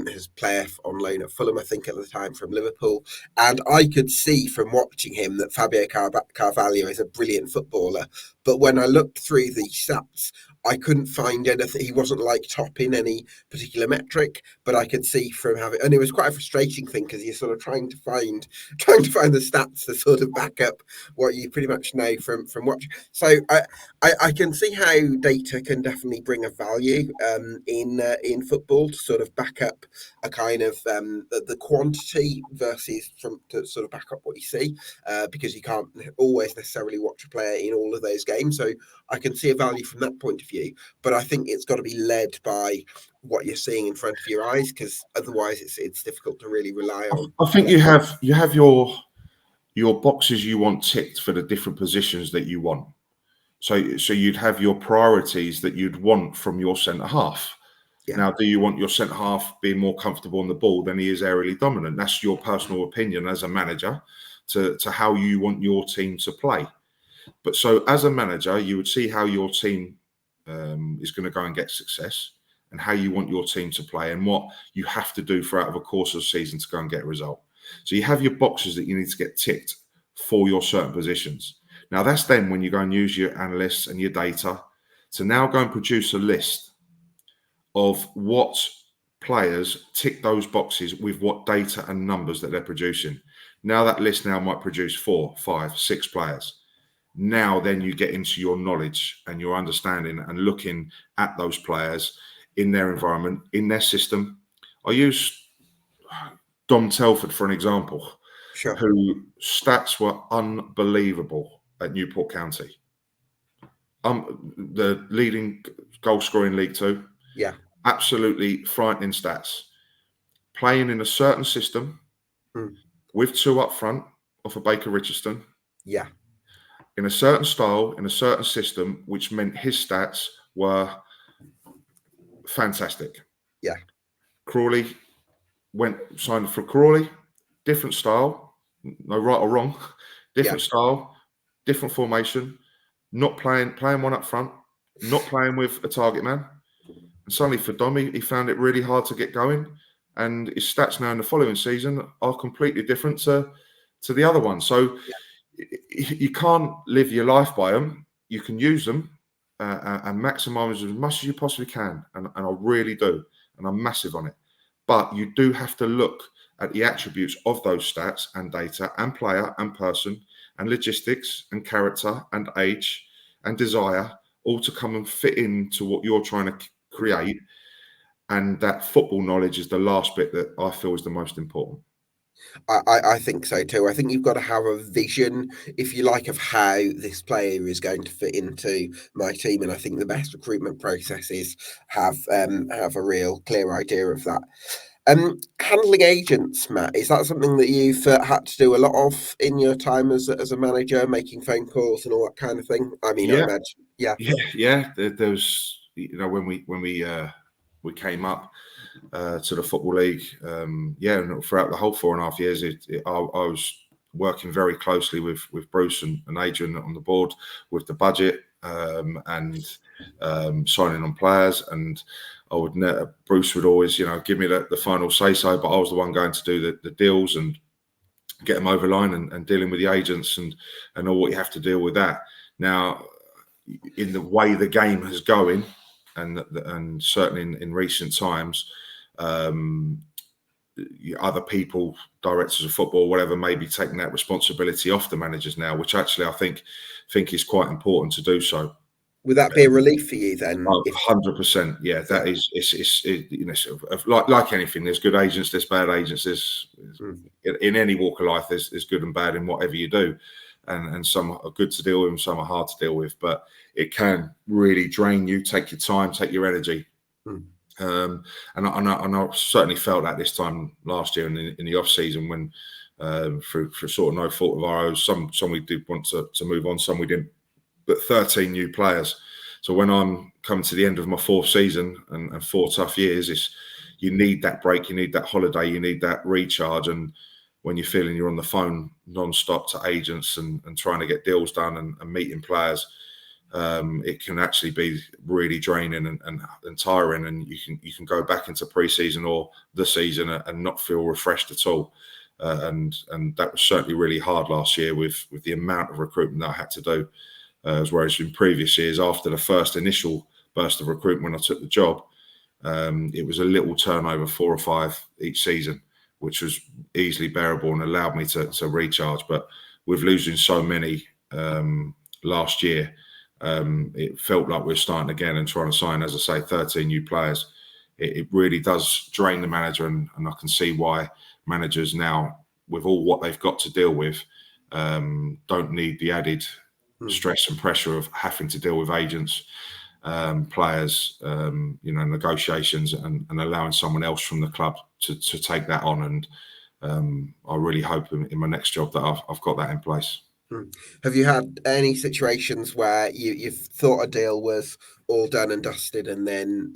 [SPEAKER 1] his player on loan at Fulham, I think at the time, from Liverpool. And I could see from watching him that Fabio Carvalho is a brilliant footballer. But when I looked through the stats, I couldn't find anything. He wasn't like top in any particular metric, but I could see from having, and it was quite a frustrating thing because you're sort of trying to find the stats to sort of back up what you pretty much know from watching. So I can see how data can definitely bring a value in football to sort of back up a kind of the quantity versus to sort of back up what you see, because you can't always necessarily watch a player in all of those games. So I can see a value from that point of view, but I think it's got to be led by what you're seeing in front of your eyes, because otherwise it's difficult to really rely on.
[SPEAKER 2] I think you have your boxes you want ticked for the different positions that you want. So you'd have your priorities that you'd want from your centre half. Yeah. Now, do you want your centre half being more comfortable on the ball than he is aerially dominant? That's your personal opinion as a manager to how you want your team to play. But so as a manager, you would see how your team is going to go and get success, and how you want your team to play, and what you have to do throughout the course of the season to go and get a result. So you have your boxes that you need to get ticked for your certain positions. Now that's then when you go and use your analysts and your data to now go and produce a list of what players tick those boxes with what data and numbers that they're producing. Now that list now might produce 4, 5, 6 players. Now then you get into your knowledge and your understanding and looking at those players in their environment, in their system. I use Dom Telford for an example,
[SPEAKER 1] sure,
[SPEAKER 2] who stats were unbelievable at Newport County. The leading goal scorer in League Two.
[SPEAKER 1] Yeah.
[SPEAKER 2] Absolutely frightening stats. Playing in a certain system with 2 up front off of Baker Richardson.
[SPEAKER 1] Yeah.
[SPEAKER 2] In a certain style, in a certain system, which meant his stats were fantastic.
[SPEAKER 1] Yeah.
[SPEAKER 2] Crawley signed for Crawley, different style, no right or wrong, different style, different formation, not playing one up front, not playing with a target man. And suddenly for Dom, he found it really hard to get going. And his stats now in the following season are completely different to the other one. So you can't live your life by them. You can use them and maximise as much as you possibly can. And I really do. And I'm massive on it. But you do have to look at the attributes of those stats and data and player and person and logistics and character and age and desire, all to come and fit into what you're trying to create. And that football knowledge is the last bit that I feel is the most important.
[SPEAKER 1] I think so too. I think you've got to have a vision, if you like, of how this player is going to fit into my team, and I think the best recruitment processes have a real clear idea of that. Handling agents, Matt, is that something that you've had to do a lot of in your time as a manager, making phone calls and all that kind of thing? I mean, I
[SPEAKER 2] Yeah,
[SPEAKER 1] imagine, yeah.
[SPEAKER 2] yeah. There was, when we came up to the Football League, and throughout the whole 4.5 years, I was working very closely with Bruce and Adrian on the board with the budget and signing on players. And Bruce would always, give me the final say so, but I was the one going to do the deals and get them over line and dealing with the agents and all what you have to deal with that. Now, in the way the game is going, and certainly in recent times, other people, directors of football, whatever, may be taking that responsibility off the managers now, which actually I think is quite important to do so.
[SPEAKER 1] Would that be a relief for you then?
[SPEAKER 2] 100%, yeah. That is, sort of, like anything. There's good agents, there's bad agents. There's in any walk of life, there's good and bad in whatever you do, and some are good to deal with, and some are hard to deal with. But it can really drain you, take your time, take your energy. And I certainly felt that this time last year in the off season, when for sort of no fault of our own, some we did want to move on, some we didn't. But 13 new players. So when I'm coming to the end of my 4th season and 4 tough years, you need that break, you need that holiday, you need that recharge. And when you're feeling you're on the phone non-stop to agents and trying to get deals done and meeting players, it can actually be really draining and tiring. And you can go back into pre-season or the season and not feel refreshed at all. And that was certainly really hard last year with the amount of recruitment that I had to do. Whereas in previous years, after the first initial burst of recruitment when I took the job, it was a little turnover, 4 or 5 each season, which was easily bearable and allowed me to recharge. But with losing so many last year, it felt like we're starting again and trying to sign, as I say, 13 new players. It really does drain the manager, and I can see why managers now, with all what they've got to deal with, don't need the added stress and pressure of having to deal with agents, players, negotiations, and allowing someone else from the club to take that on. And I really hope in my next job that I've got that in place.
[SPEAKER 1] Have you had any situations where you've thought a deal was all done and dusted, and then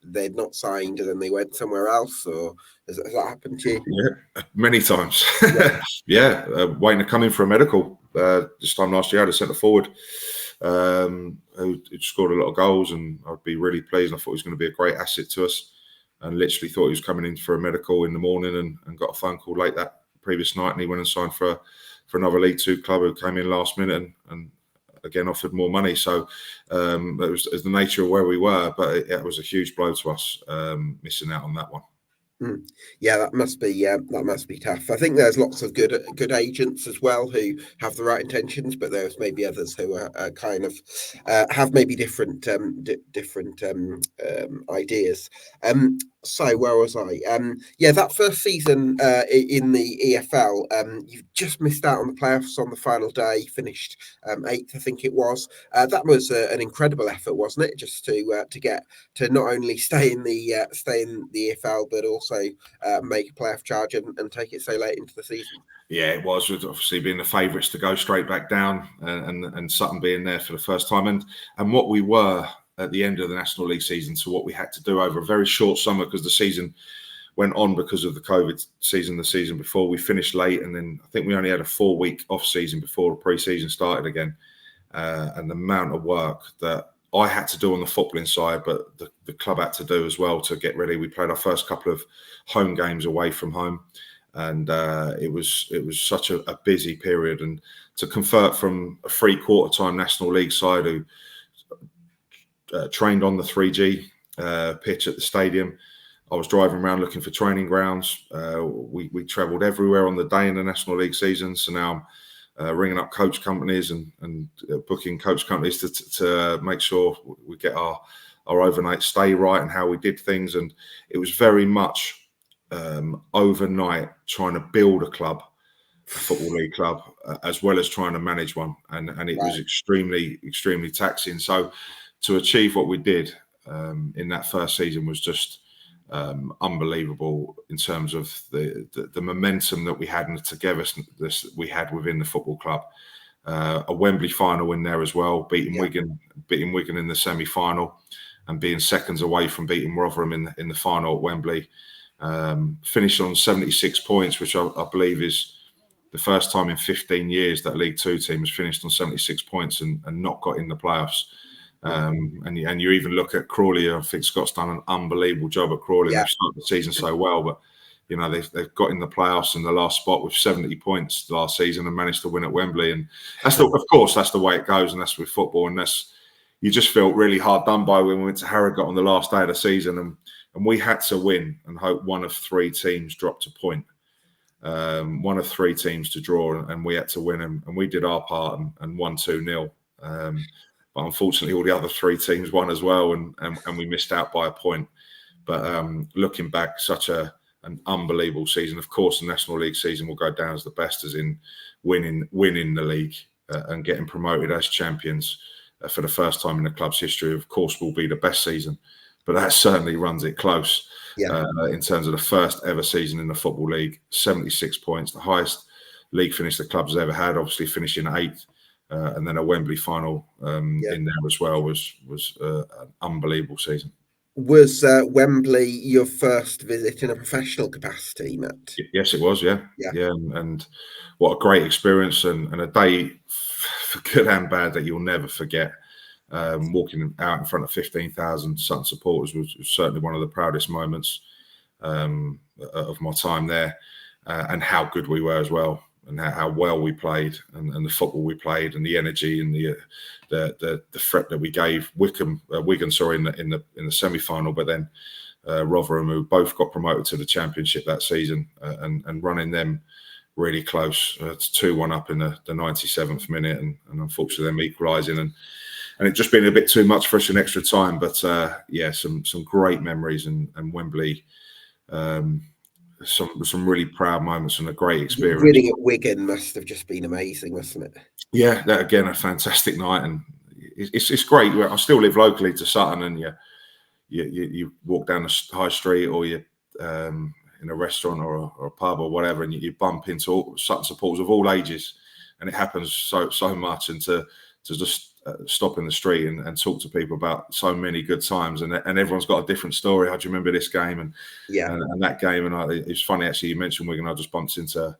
[SPEAKER 1] they'd not signed, and then they went somewhere else, or has that happened to you?
[SPEAKER 2] Yeah, many times. Yeah, waiting to come in for a medical. This time last year, I had a centre forward who scored a lot of goals, and I'd be really pleased. I thought he was going to be a great asset to us, and literally thought he was coming in for a medical in the morning, and got a phone call late that previous night, and he went and signed for another League Two club who came in last minute and again offered more money. So it was the nature of where we were, but it was a huge blow to us, missing out on that one.
[SPEAKER 1] Yeah, that must be tough. I think there's lots of good agents as well who have the right intentions, but there's maybe others who are kind of have maybe different ideas. So where was I? That first season in the EFL, you've just missed out on the playoffs on the final day. Finished 8th, I think it was. That was an incredible effort, wasn't it? Just to get to not only stay in the EFL, but also make a playoff charge and take it so late into the season.
[SPEAKER 2] Yeah, it was. With obviously being the favourites to go straight back down, and Sutton being there for the first time, and what we were at the end of the National League season to what we had to do over a very short summer, because the season went on because of the COVID season. The season before, we finished late, and then I think we only had a 4-week off season before the pre-season started again. And the amount of work that I had to do on the footballing side, but the club had to do as well to get ready. We played our first couple of home games away from home, and it was such a busy period. And to convert from a 3/4 time National League side who trained on the 3G pitch at the stadium, I was driving around looking for training grounds. We travelled everywhere on the day in the National League season. So now I'm ringing up coach companies and booking coach companies to make sure we get our overnight stay right and how we did things. And it was very much overnight trying to build a club, a football league club, as well as trying to manage one, and it was extremely taxing. So to achieve what we did in that first season was just unbelievable in terms of the momentum that we had and the togetherness we had within the football club. A Wembley final in there as well, beating Wigan in the semi-final, and being seconds away from beating Rotherham in the final at Wembley. Finished on 76 points, which I believe is the first time in 15 years that League Two team has finished on 76 points and not got in the playoffs. And you even look at Crawley. I think Scott's done an unbelievable job at Crawley. They've started the season so well, but you know they've got in the playoffs in the last spot with 70 points last season and managed to win at Wembley. And that's of course that's the way it goes, and that's with football. And you just felt really hard done by when we went to Harrogate on the last day of the season, and we had to win and hope one of three teams dropped a point. One of three teams to draw, and we had to win, and we did our part and won 2-0. But unfortunately, all the other three teams won as well, and we missed out by a point. But looking back, such an unbelievable season. Of course, the National League season will go down as the best, as in winning the league and getting promoted as champions for the first time in the club's history. Of course, will be the best season, but that certainly runs it close. In terms of the first ever season in the Football League, 76 points, the highest league finish the club's ever had, obviously finishing 8th, and then a Wembley final in there as well was an unbelievable season.
[SPEAKER 1] Was Wembley your first visit in a professional capacity, Matt?
[SPEAKER 2] Yes, it was, yeah. And what a great experience, and a day for good and bad that you'll never forget. Walking out in front of 15,000 Sutton supporters was certainly one of the proudest moments of my time there, and how good we were as well, and how well we played, and the football we played, and the energy and the threat that we gave Wigan, in the semi-final, but then Rotherham, who both got promoted to the Championship that season, and running them really close. It's 2-1 up in the 97th minute, and unfortunately them equalising, and it just been a bit too much for us in extra time. But some great memories, and Wembley, some really proud moments and a great experience.
[SPEAKER 1] Winning at Wigan must have just been amazing, wasn't it? Yeah,
[SPEAKER 2] that again, a fantastic night, and it's great. I still live locally to Sutton, and you walk down the high street, or you in a restaurant or a pub or whatever, and you bump into Sutton supporters of all ages, and it happens so much, and to just stop in the street and talk to people about so many good times, and everyone's got a different story. How do you remember this game and that game? And it's funny actually, you mentioned Wigan. I just bumped into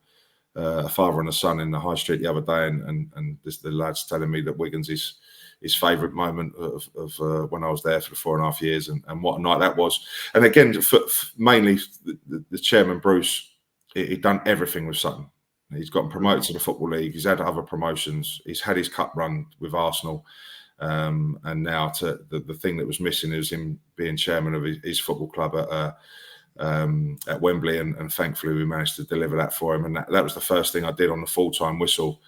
[SPEAKER 2] a father and a son in the high street the other day, and the lad's telling me that Wigan's his favourite moment of when I was there for the 4.5 years, and what a night that was. And again, mainly the chairman Bruce, he'd done everything with Sutton. He's gotten promoted to the Football League. He's had other promotions. He's had his cup run with Arsenal. And now the thing that was missing is him being chairman of his football club at Wembley. And thankfully, we managed to deliver that for him. And that was the first thing I did on the full-time whistle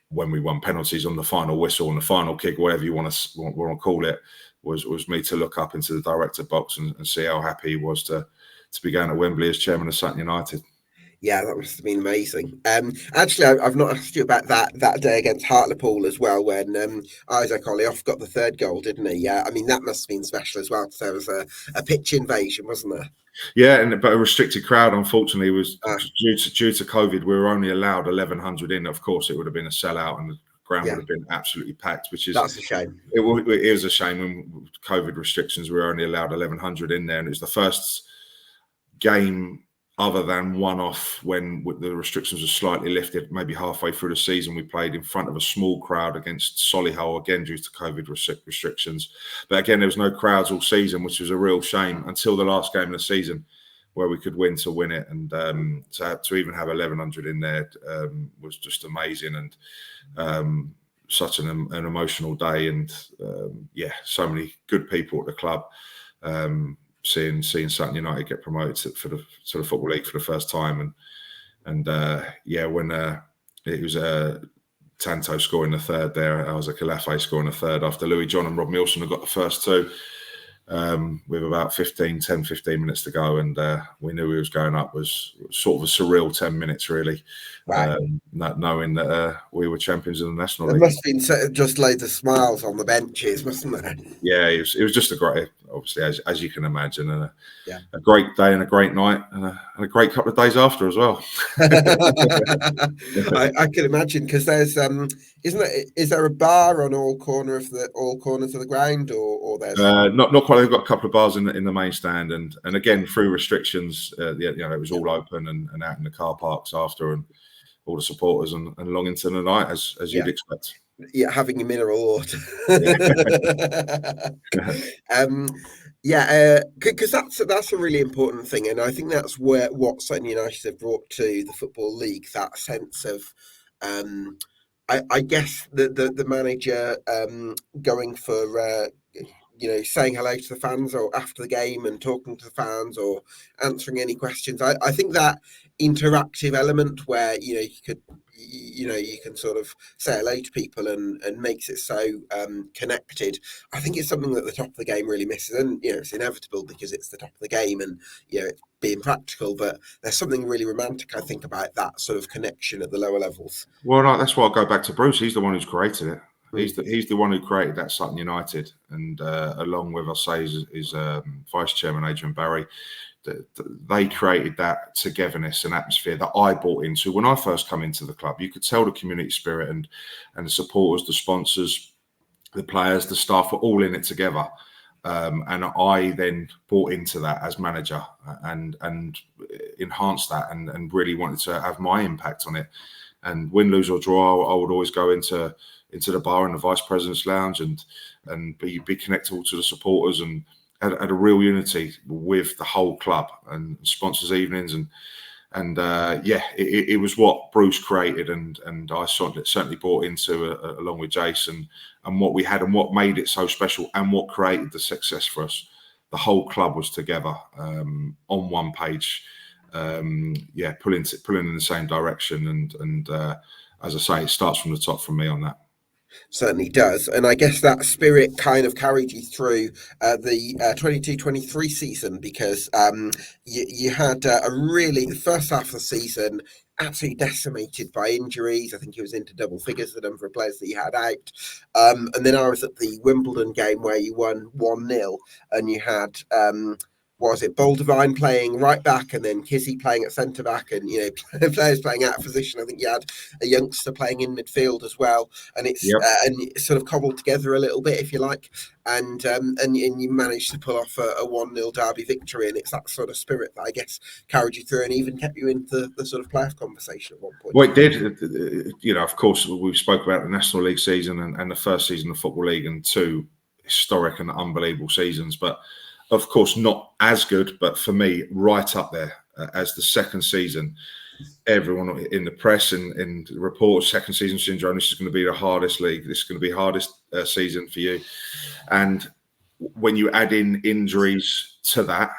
[SPEAKER 2] when we won penalties, on the final whistle, on the final kick, whatever you want to call it, was me to look up into the director box and see how happy he was to be going to Wembley as chairman of Sutton United.
[SPEAKER 1] Yeah, that must have been amazing. Actually, I've not asked you about that day against Hartlepool as well, when Isaac Olioff got the 3rd goal, didn't he? Yeah, I mean, that must have been special as well, because there was a pitch invasion, wasn't there?
[SPEAKER 2] Yeah, but a restricted crowd, unfortunately, was due to COVID. We were only allowed 1,100 in. Of course, it would have been a sellout, and the ground would have been absolutely packed, that's
[SPEAKER 1] a shame.
[SPEAKER 2] It was a shame. When COVID restrictions, we were only allowed 1,100 in there, and it was the first game other than one-off when the restrictions were slightly lifted, maybe halfway through the season. We played in front of a small crowd against Solihull, again due to COVID restrictions. But again, there was no crowds all season, which was a real shame, until the last game of the season, where we could win to win it. And to even have 1,100 in there was just amazing, and such an emotional day. And so many good people at the club. Seeing Sutton United get promoted to the Football League for the first time, and when it was Tanto scoring the 3rd there, Isaac Olafe scoring the 3rd after Louis John and Rob Milson had got the first 2, with about 15 minutes to go, and we knew we was going up. Was sort of a surreal 10 minutes, really,
[SPEAKER 1] Wow.
[SPEAKER 2] not knowing that we were champions in the National
[SPEAKER 1] There
[SPEAKER 2] League.
[SPEAKER 1] must have been just loads of smiles on the benches, mustn't there?
[SPEAKER 2] Yeah, it was just a great, obviously, as you can imagine, and
[SPEAKER 1] Yeah.
[SPEAKER 2] a great day and a great night, and a great couple of days after as well.
[SPEAKER 1] I can imagine, because there's is there a bar on all corners of the ground, or there's
[SPEAKER 2] Not quite. They've got a couple of bars in the main stand, and again through restrictions, it was all open and out in the car parks after, and all the supporters and long into the night as you'd expect.
[SPEAKER 1] Yeah, having your mineral water. Because that's a really important thing, and I think that's what Sutton United have brought to the Football League, that sense of, I guess the manager going for saying hello to the fans or after the game and talking to the fans or answering any questions. I think that interactive element where you can sort of say hello to people and makes it so connected. I think it's something that the top of the game really misses, and it's inevitable because it's the top of the game and it's being practical. But there's something really romantic, I think, about that sort of connection at the lower levels.
[SPEAKER 2] Well, no, that's why I go back to Bruce. He's the one who's created it. He's the one who created that Sutton United, and along with, I say, his vice chairman Adrian Barry, they created that togetherness and atmosphere that I bought into when I first come into the club. You could tell the community spirit and the supporters, the sponsors, the players, the staff were all in it together. And I then bought into that as manager and enhanced that and really wanted to have my impact on it. And win, lose or draw, I would always go into the bar in the vice president's lounge and be connected to the supporters and had a real unity with the whole club and sponsors evenings it was what Bruce created and I certainly bought into along with Jason and what we had and what made it so special and what created the success for us. The whole club was together on one page, pulling in the same direction and as I say, it starts from the top from me on that.
[SPEAKER 1] Certainly does, and I guess that spirit kind of carried you through the 22-23 season, because you had the first half of the season absolutely decimated by injuries. I think he was into double figures, the number of players that he had out, and then I was at the Wimbledon game where you won 1-0 and you had Boldevine playing right back and then Kizzy playing at centre back and players playing out of position. I think you had a youngster playing in midfield as well, and it's sort of cobbled together a little bit, if you like, and you managed to pull off a 1-0 derby victory, and it's that sort of spirit that I guess carried you through and even kept you into the sort of playoff conversation at one point.
[SPEAKER 2] Well, it did. Of course, we've spoke about the National League season and the first season of Football League, and two historic and unbelievable seasons, but of course, not as good, but for me, right up there as the second season. Everyone in the press and reports, second season syndrome, this is going to be the hardest league. This is going to be the hardest season for you. And when you add in injuries to that,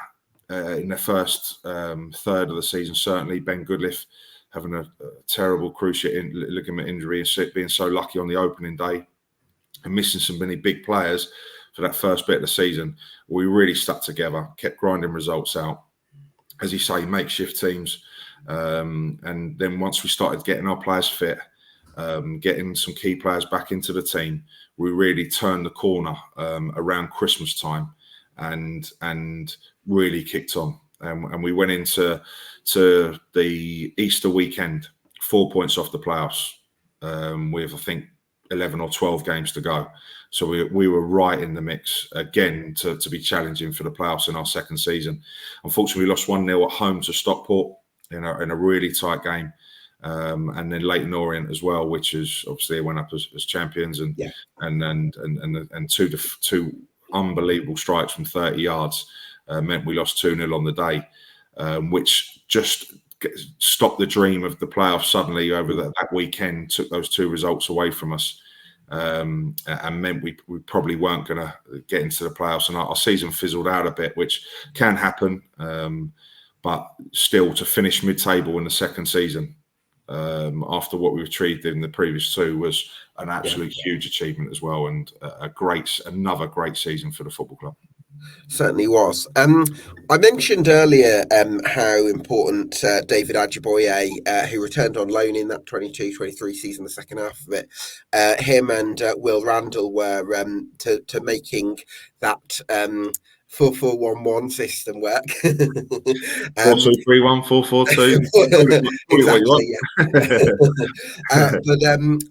[SPEAKER 2] in the first third of the season, certainly Ben Goodliff having a terrible cruciate ligament injury and being so lucky on the opening day and missing so many big players for that first bit of the season, we really stuck together, kept grinding results out. As you say, makeshift teams. And then once we started getting our players fit, getting some key players back into the team, we really turned the corner around Christmas time and really kicked on. And we went into the Easter weekend, 4 points off the playoffs, with, I think, 11 or 12 games to go. So we were right in the mix again to be challenging for the playoffs in our second season. Unfortunately, we lost 1-0 at home to Stockport in a really tight game. And then Leyton Orient as well, which is obviously went up as champions and two unbelievable strikes from 30 yards meant we lost 2-0 on the day, which just stopped the dream of the playoffs suddenly over that weekend, took those two results away from us, and meant we probably weren't going to get into the playoffs, and our season fizzled out a bit, which can happen, but still to finish mid-table in the second season after what we achieved in the previous two was an absolute huge achievement as well, and another great season for the football club.
[SPEAKER 1] Certainly was. I mentioned earlier how important David Ajiboye, who returned on loan in that 22-23 season, the second half of it, him and Will Randall were to making that 4-4-1-1 system work.
[SPEAKER 2] 4-2-3-1, 4-4-2. Call it what you
[SPEAKER 1] Exactly,
[SPEAKER 2] want.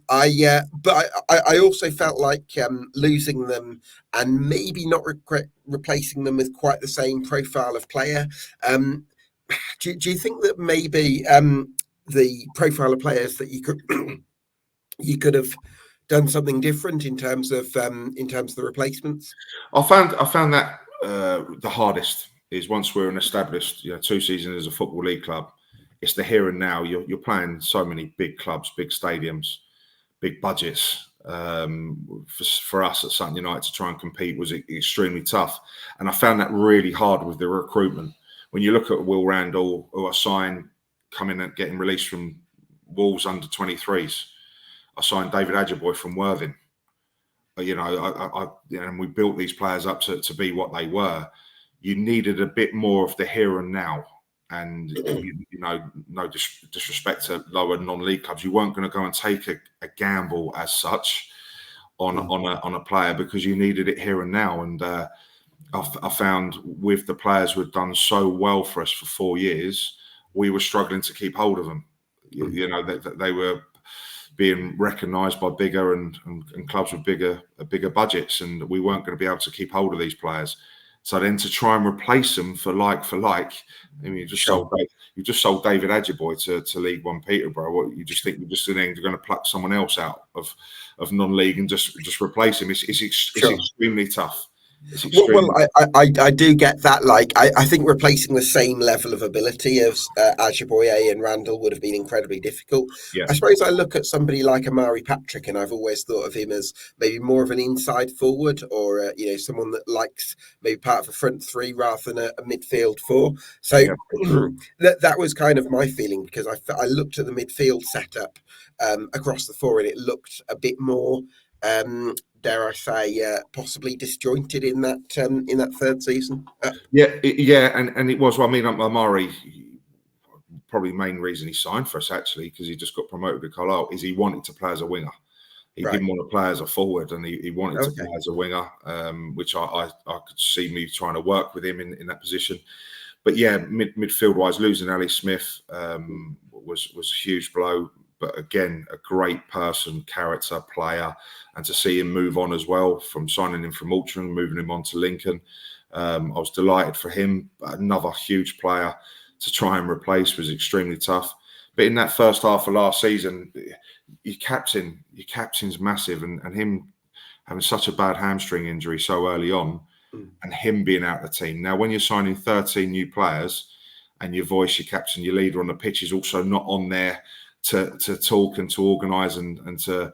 [SPEAKER 1] I also felt like losing them and maybe not replacing them with quite the same profile of player. Do you think that maybe the profile of players that you could have done something different in terms of the replacements?
[SPEAKER 2] I found that the hardest is once we're an established, 2 seasons as a football league club. It's the here and now. You're playing so many big clubs, big stadiums, big budgets. For us at Sutton United to try and compete was extremely tough, and I found that really hard with the recruitment. When you look at Will Randall, who I signed coming and getting released from Wolves under 23s, I signed David Ajiboye from Worthing. And we built these players up to be what they were. You needed a bit more of the here and now. And no disrespect to lower non-league clubs, you weren't going to go and take a gamble as such on a player because you needed it here and now. And I found with the players who had done so well for us for 4 years, we were struggling to keep hold of them. They were being recognised by bigger and clubs with bigger budgets, and we weren't going to be able to keep hold of these players. So then to try and replace them for like, I mean, you just sold David Ajiboye to League One Peterborough. What you just think you're going to pluck someone else out of non-league and just replace him? It's extremely tough.
[SPEAKER 1] Well, I do get that. Like, I think replacing the same level of ability as Ajiboye and Randall would have been incredibly difficult.
[SPEAKER 2] Yeah.
[SPEAKER 1] I suppose I look at somebody like Amari Patrick, and I've always thought of him as maybe more of an inside forward, or someone that likes maybe part of a front three rather than a midfield four. So that was kind of my feeling, because I looked at the midfield setup across the four, and it looked a bit more. Dare I say, possibly disjointed in that third season.
[SPEAKER 2] And it was. Well, I mean, Amari, probably the main reason he signed for us actually, because he just got promoted to Carlisle, is he wanted to play as a winger. He didn't want to play as a forward, and he wanted to play as a winger, which I could see me trying to work with him in that position. But yeah, midfield wise, losing Ali Smith was a huge blow. But again, a great person, character, player, and to see him move on as well from signing him from Altrincham, moving him on to Lincoln. I was delighted for him. Another huge player to try and replace was extremely tough. But in that first half of last season, your captain's massive, and him having such a bad hamstring injury so early on, and him being out of the team. Now, when you're signing 13 new players and your voice, your captain, your leader on the pitch is also not on there to talk and to organise and to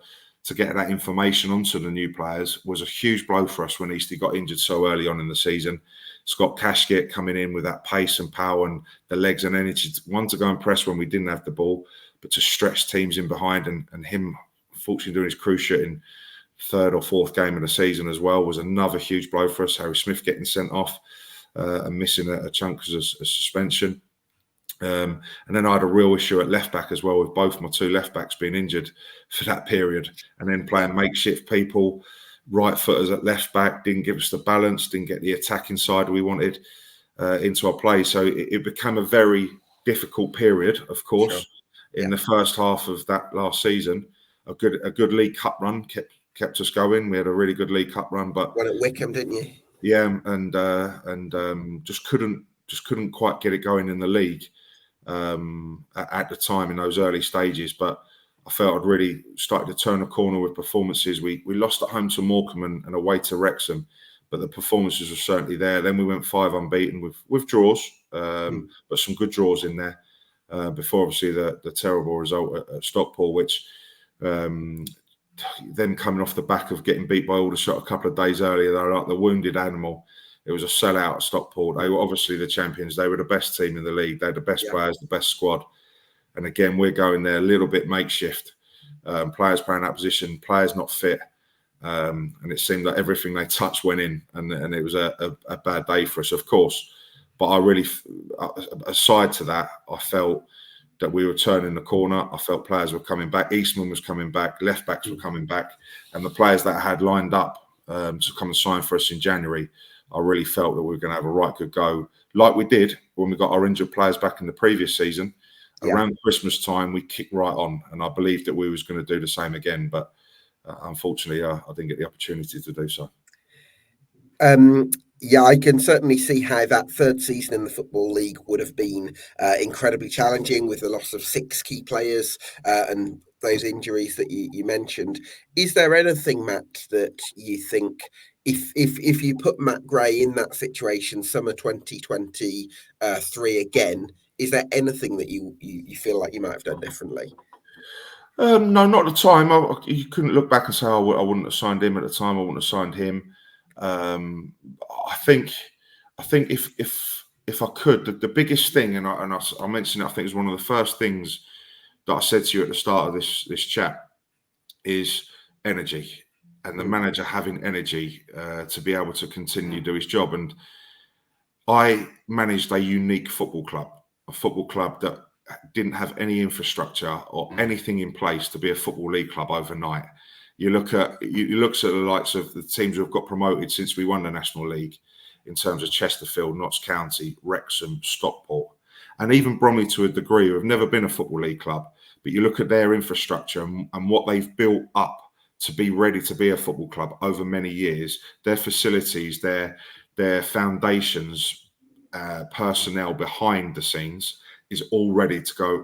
[SPEAKER 2] get that information onto the new players, was a huge blow for us when Eastie got injured so early on in the season. Scott Cashgate coming in with that pace and power and the legs and energy, to go and press when we didn't have the ball, but to stretch teams in behind, and him fortunately doing his cruciating third or fourth game of the season as well was another huge blow for us. Harry Smith getting sent off and missing a chunk as a suspension. And then I had a real issue at left back as well, with both my two left backs being injured for that period, and then playing makeshift people, right footers at left back, didn't give us the balance, didn't get the attacking side we wanted into our play. So it became a very difficult period, of course, in the first half of that last season. A good League Cup run kept us going. We had a really good League Cup run, but
[SPEAKER 1] won at Wickham, didn't you?
[SPEAKER 2] Yeah, and just couldn't quite get it going in the league at the time in those early stages. But I felt I'd really started to turn a corner with performances. We lost at home to Morecambe and away to Wrexham, but the performances were certainly there. Then we went 5 unbeaten with draws, but some good draws in there before obviously the terrible result at Stockport, which them coming off the back of getting beat by Aldershot a couple of days earlier, they were like the wounded animal. It was a sellout at Stockport. They were obviously the champions. They were the best team in the league. They had the best players, the best squad. And again, we're going there a little bit makeshift. Players playing that position, players not fit. and it seemed that everything they touched went in, and it was a bad day for us, of course. But I really, aside to that, I felt that we were turning the corner. I felt players were coming back. Eastman was coming back. Left backs were coming back, and the players that I had lined up to come and sign for us in January, I really felt that we were going to have a right good go, like we did when we got our injured players back in the previous season. Around Christmas time, we kicked right on, and I believed that we was going to do the same again. But unfortunately, I didn't get the opportunity to do so.
[SPEAKER 1] Yeah, I can certainly see how that third season in the Football League would have been incredibly challenging, with the loss of 6 key players and those injuries that you mentioned. Is there anything, Matt, that you think, if you put Matt Gray in that situation, summer 2023 again, is there anything that you feel like you might have done differently?
[SPEAKER 2] No, not at the time. You couldn't look back and say, "Oh, I wouldn't have signed him at the time. I wouldn't have signed him." I think if I could, the biggest thing, and I mentioned it, I think it was one of the first things that I said to you at the start of this chat, is energy, and the manager having energy to be able to continue to do his job. And I managed a unique football club, a football club that didn't have any infrastructure or anything in place to be a Football League club overnight. You look at the likes of the teams who have got promoted since we won the National League, in terms of Chesterfield, Notts County, Wrexham, Stockport, and even Bromley to a degree, who have never been a Football League club. But you look at their infrastructure and what they've built up to be ready to be a football club over many years, their facilities, their foundations, personnel behind the scenes is all ready to go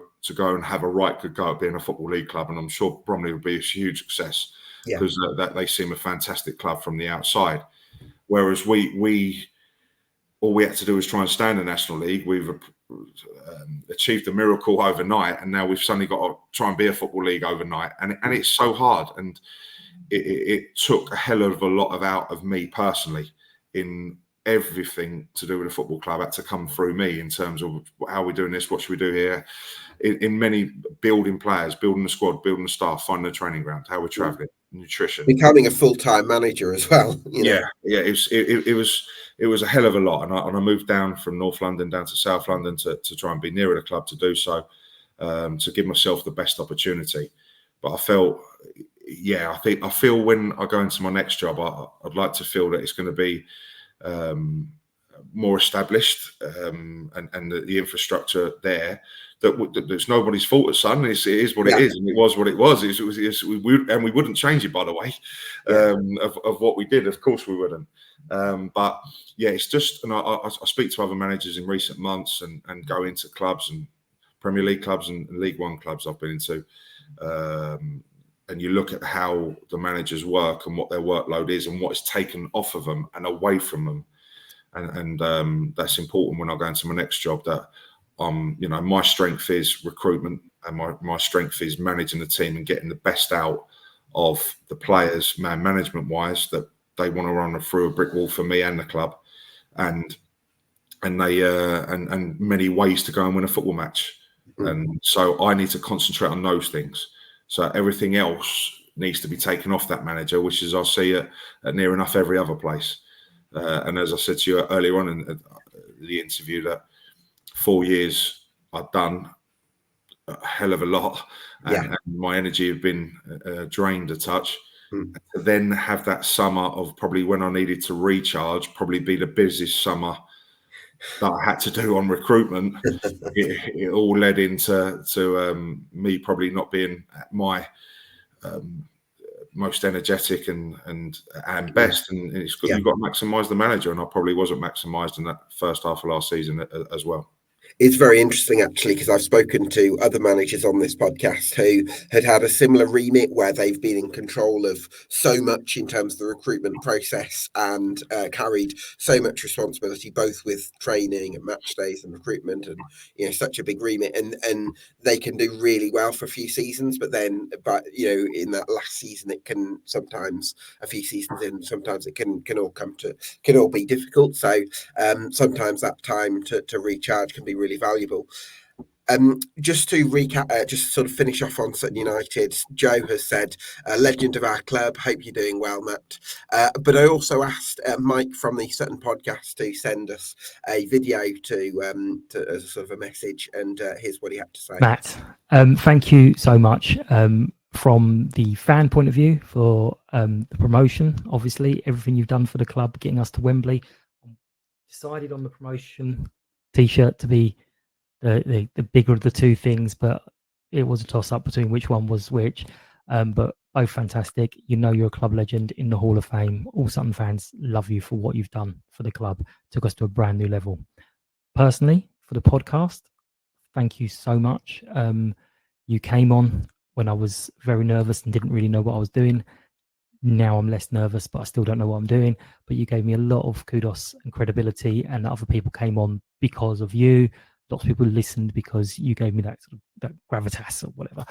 [SPEAKER 2] and have a right good go at being a Football League club. And I'm sure Bromley would be a huge success, because that they seem a fantastic club from the outside. Whereas we all we had to do was try and stay in the National League. We've achieved a miracle overnight, and now we've suddenly got to try and be a Football League overnight. And it's so hard, and it took a hell of a lot out of me personally. In everything to do with a football club had to come through me, in terms of how we're doing this, what should we do here, in many building players, building the squad, building the staff, finding the training ground, how we're travelling, nutrition,
[SPEAKER 1] becoming a full-time manager as well.
[SPEAKER 2] It was a hell of a lot, and I moved down from North London down to South London to try and be nearer the club to do so, to give myself the best opportunity. But I felt, I feel when I go into my next job, I'd like to feel that it's going to be more established, and the infrastructure there, that there's nobody's fault at Sutton. It is what it is, and it was what it was. We wouldn't change it, by the way, of what we did. Of course we wouldn't. But yeah, it's just, and I speak to other managers in recent months and go into clubs and Premier League clubs and League One clubs I've been into, and you look at how the managers work and what their workload is and what is taken off of them and away from them. And that's important when I go into my next job, that my strength is recruitment, and my strength is managing the team and getting the best out of the players, man management wise, that they want to run through a brick wall for me and the club, and many ways to go and win a football match. And so I need to concentrate on those things. So everything else needs to be taken off that manager, which is I see at near enough every other place. And as I said to you earlier on in the interview, that 4 years I've done a hell of a lot, and my energy had been drained a touch. To then have that summer of probably when I needed to recharge, probably be the busiest summer that I had to do on recruitment. it all led into me probably not being at my most energetic and best, and you've got to maximise the manager, and I probably wasn't maximised in that first half of last season as well.
[SPEAKER 1] It's very interesting, actually, because I've spoken to other managers on this podcast who had a similar remit, where they've been in control of so much in terms of the recruitment process, and carried so much responsibility, both with training and match days and recruitment, and such a big remit, and they can do really well for a few seasons, but in that last season, it can sometimes, a few seasons in, sometimes it can all be difficult. So sometimes that time to recharge can be really valuable. Just to recap, just sort of finish off on Sutton United, Joe has said, legend of our club, hope you're doing well, Matt. But I also asked Mike from the Sutton podcast to send us a video to as a sort of a message, and here's what he had to say.
[SPEAKER 3] Matt, thank you so much from the fan point of view for the promotion. Obviously, everything you've done for the club, getting us to Wembley. Decided on the promotion T-shirt to be the bigger of the two things, but it was a toss-up between which one was which. But both fantastic. You know you're a club legend in the Hall of Fame. All Sutton fans love you for what you've done for the club. Took us to a brand new level. Personally, for the podcast, thank you so much. You came on when I was very nervous and didn't really know what I was doing. Now I'm less nervous, but I still don't know what I'm doing. But you gave me a lot of kudos and credibility, and other people came on because of you. Lots of people listened because you gave me that gravitas or whatever.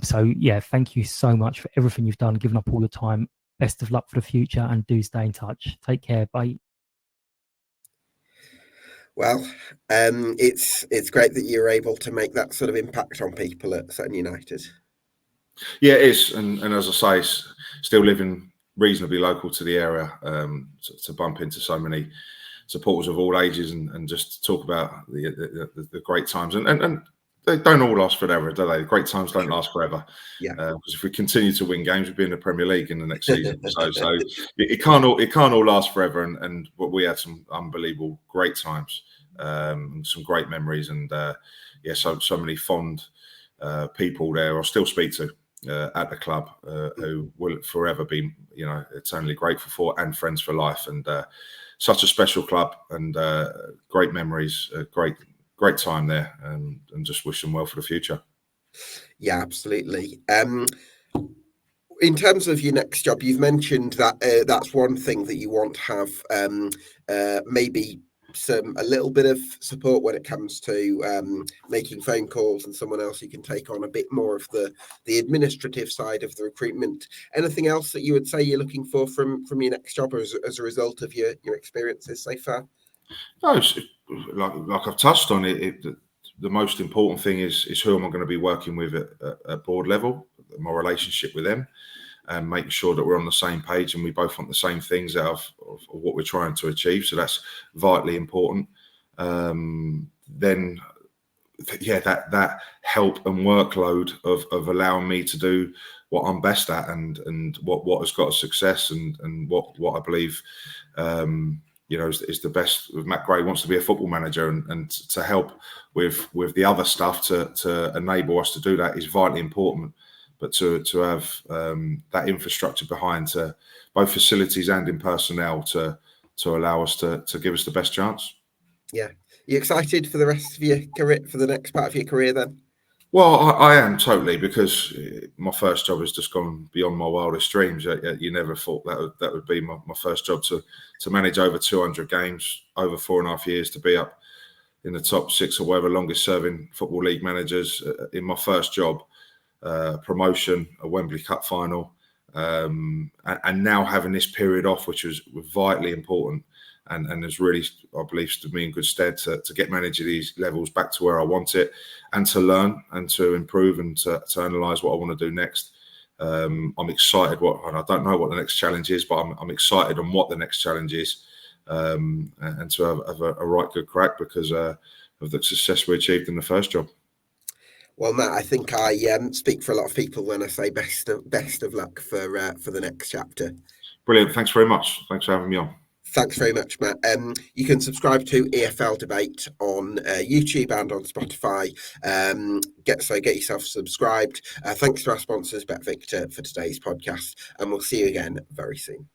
[SPEAKER 3] So yeah, thank you so much for everything you've done, giving up all your time. Best of luck for the future, and do stay in touch. Take care. Bye.
[SPEAKER 1] Well, it's great that you're able to make that sort of impact on people at Sutton United.
[SPEAKER 2] Yeah, it is, and as I say, still living reasonably local to the area, to bump into so many supporters of all ages and just talk about the great times, and they don't all last forever, do they? The great times don't last forever.
[SPEAKER 1] Yeah.
[SPEAKER 2] Because if we continue to win games, we'll be in the Premier League in the next season. so it can't all last forever. And we had some unbelievable great times, some great memories, and so many fond people there I still speak to at the club who will forever be eternally grateful for, and friends for life. And such a special club, and great memories, great time there, and just wish them well for the future.
[SPEAKER 1] Yeah, absolutely. In terms of your next job, you've mentioned that that's one thing that you want to have, maybe a little bit of support when it comes to making phone calls, and someone else you can take on a bit more of the administrative side of the recruitment. Anything else that you would say you're looking for from your next job as a result of your experiences so far?
[SPEAKER 2] No, like I've touched on it, the most important thing is who am I going to be working with at board level, my relationship with them, and making sure that we're on the same page and we both want the same things out of what we're trying to achieve. So that's vitally important. Then, yeah, that help and workload of allowing me to do what I'm best at, and what has got a success, and what I believe is the best. Matt Gray wants to be a football manager, and to help with the other stuff to enable us to do that is vitally important. But to have that infrastructure behind, to both facilities and in personnel, to allow us to give us the best chance.
[SPEAKER 1] Yeah. You excited for the rest of your career, for the next part of your career then?
[SPEAKER 2] Well, I am totally, because my first job has just gone beyond my wildest dreams. You never thought that would be my first job, to manage over 200 games over 4.5 years, to be up in the top 6 or whatever longest serving Football League managers in my first job. Promotion, a Wembley Cup final, and now having this period off, which was vitally important, and has really, I believe, stood me in good stead to get managing these levels back to where I want it, and to learn and to improve, and to analyse what I want to do next. I'm excited and I don't know what the next challenge is, but I'm excited on what the next challenge is, and to have a right good crack because of the success we achieved in the first job.
[SPEAKER 1] Well, Matt, I think I speak for a lot of people when I say best of luck for the next chapter.
[SPEAKER 2] Brilliant. Thanks very much. Thanks for having me on.
[SPEAKER 1] Thanks very much, Matt. You can subscribe to EFL Debate on YouTube and on Spotify. Get yourself subscribed. Thanks to our sponsors, BetVictor, for today's podcast, and we'll see you again very soon.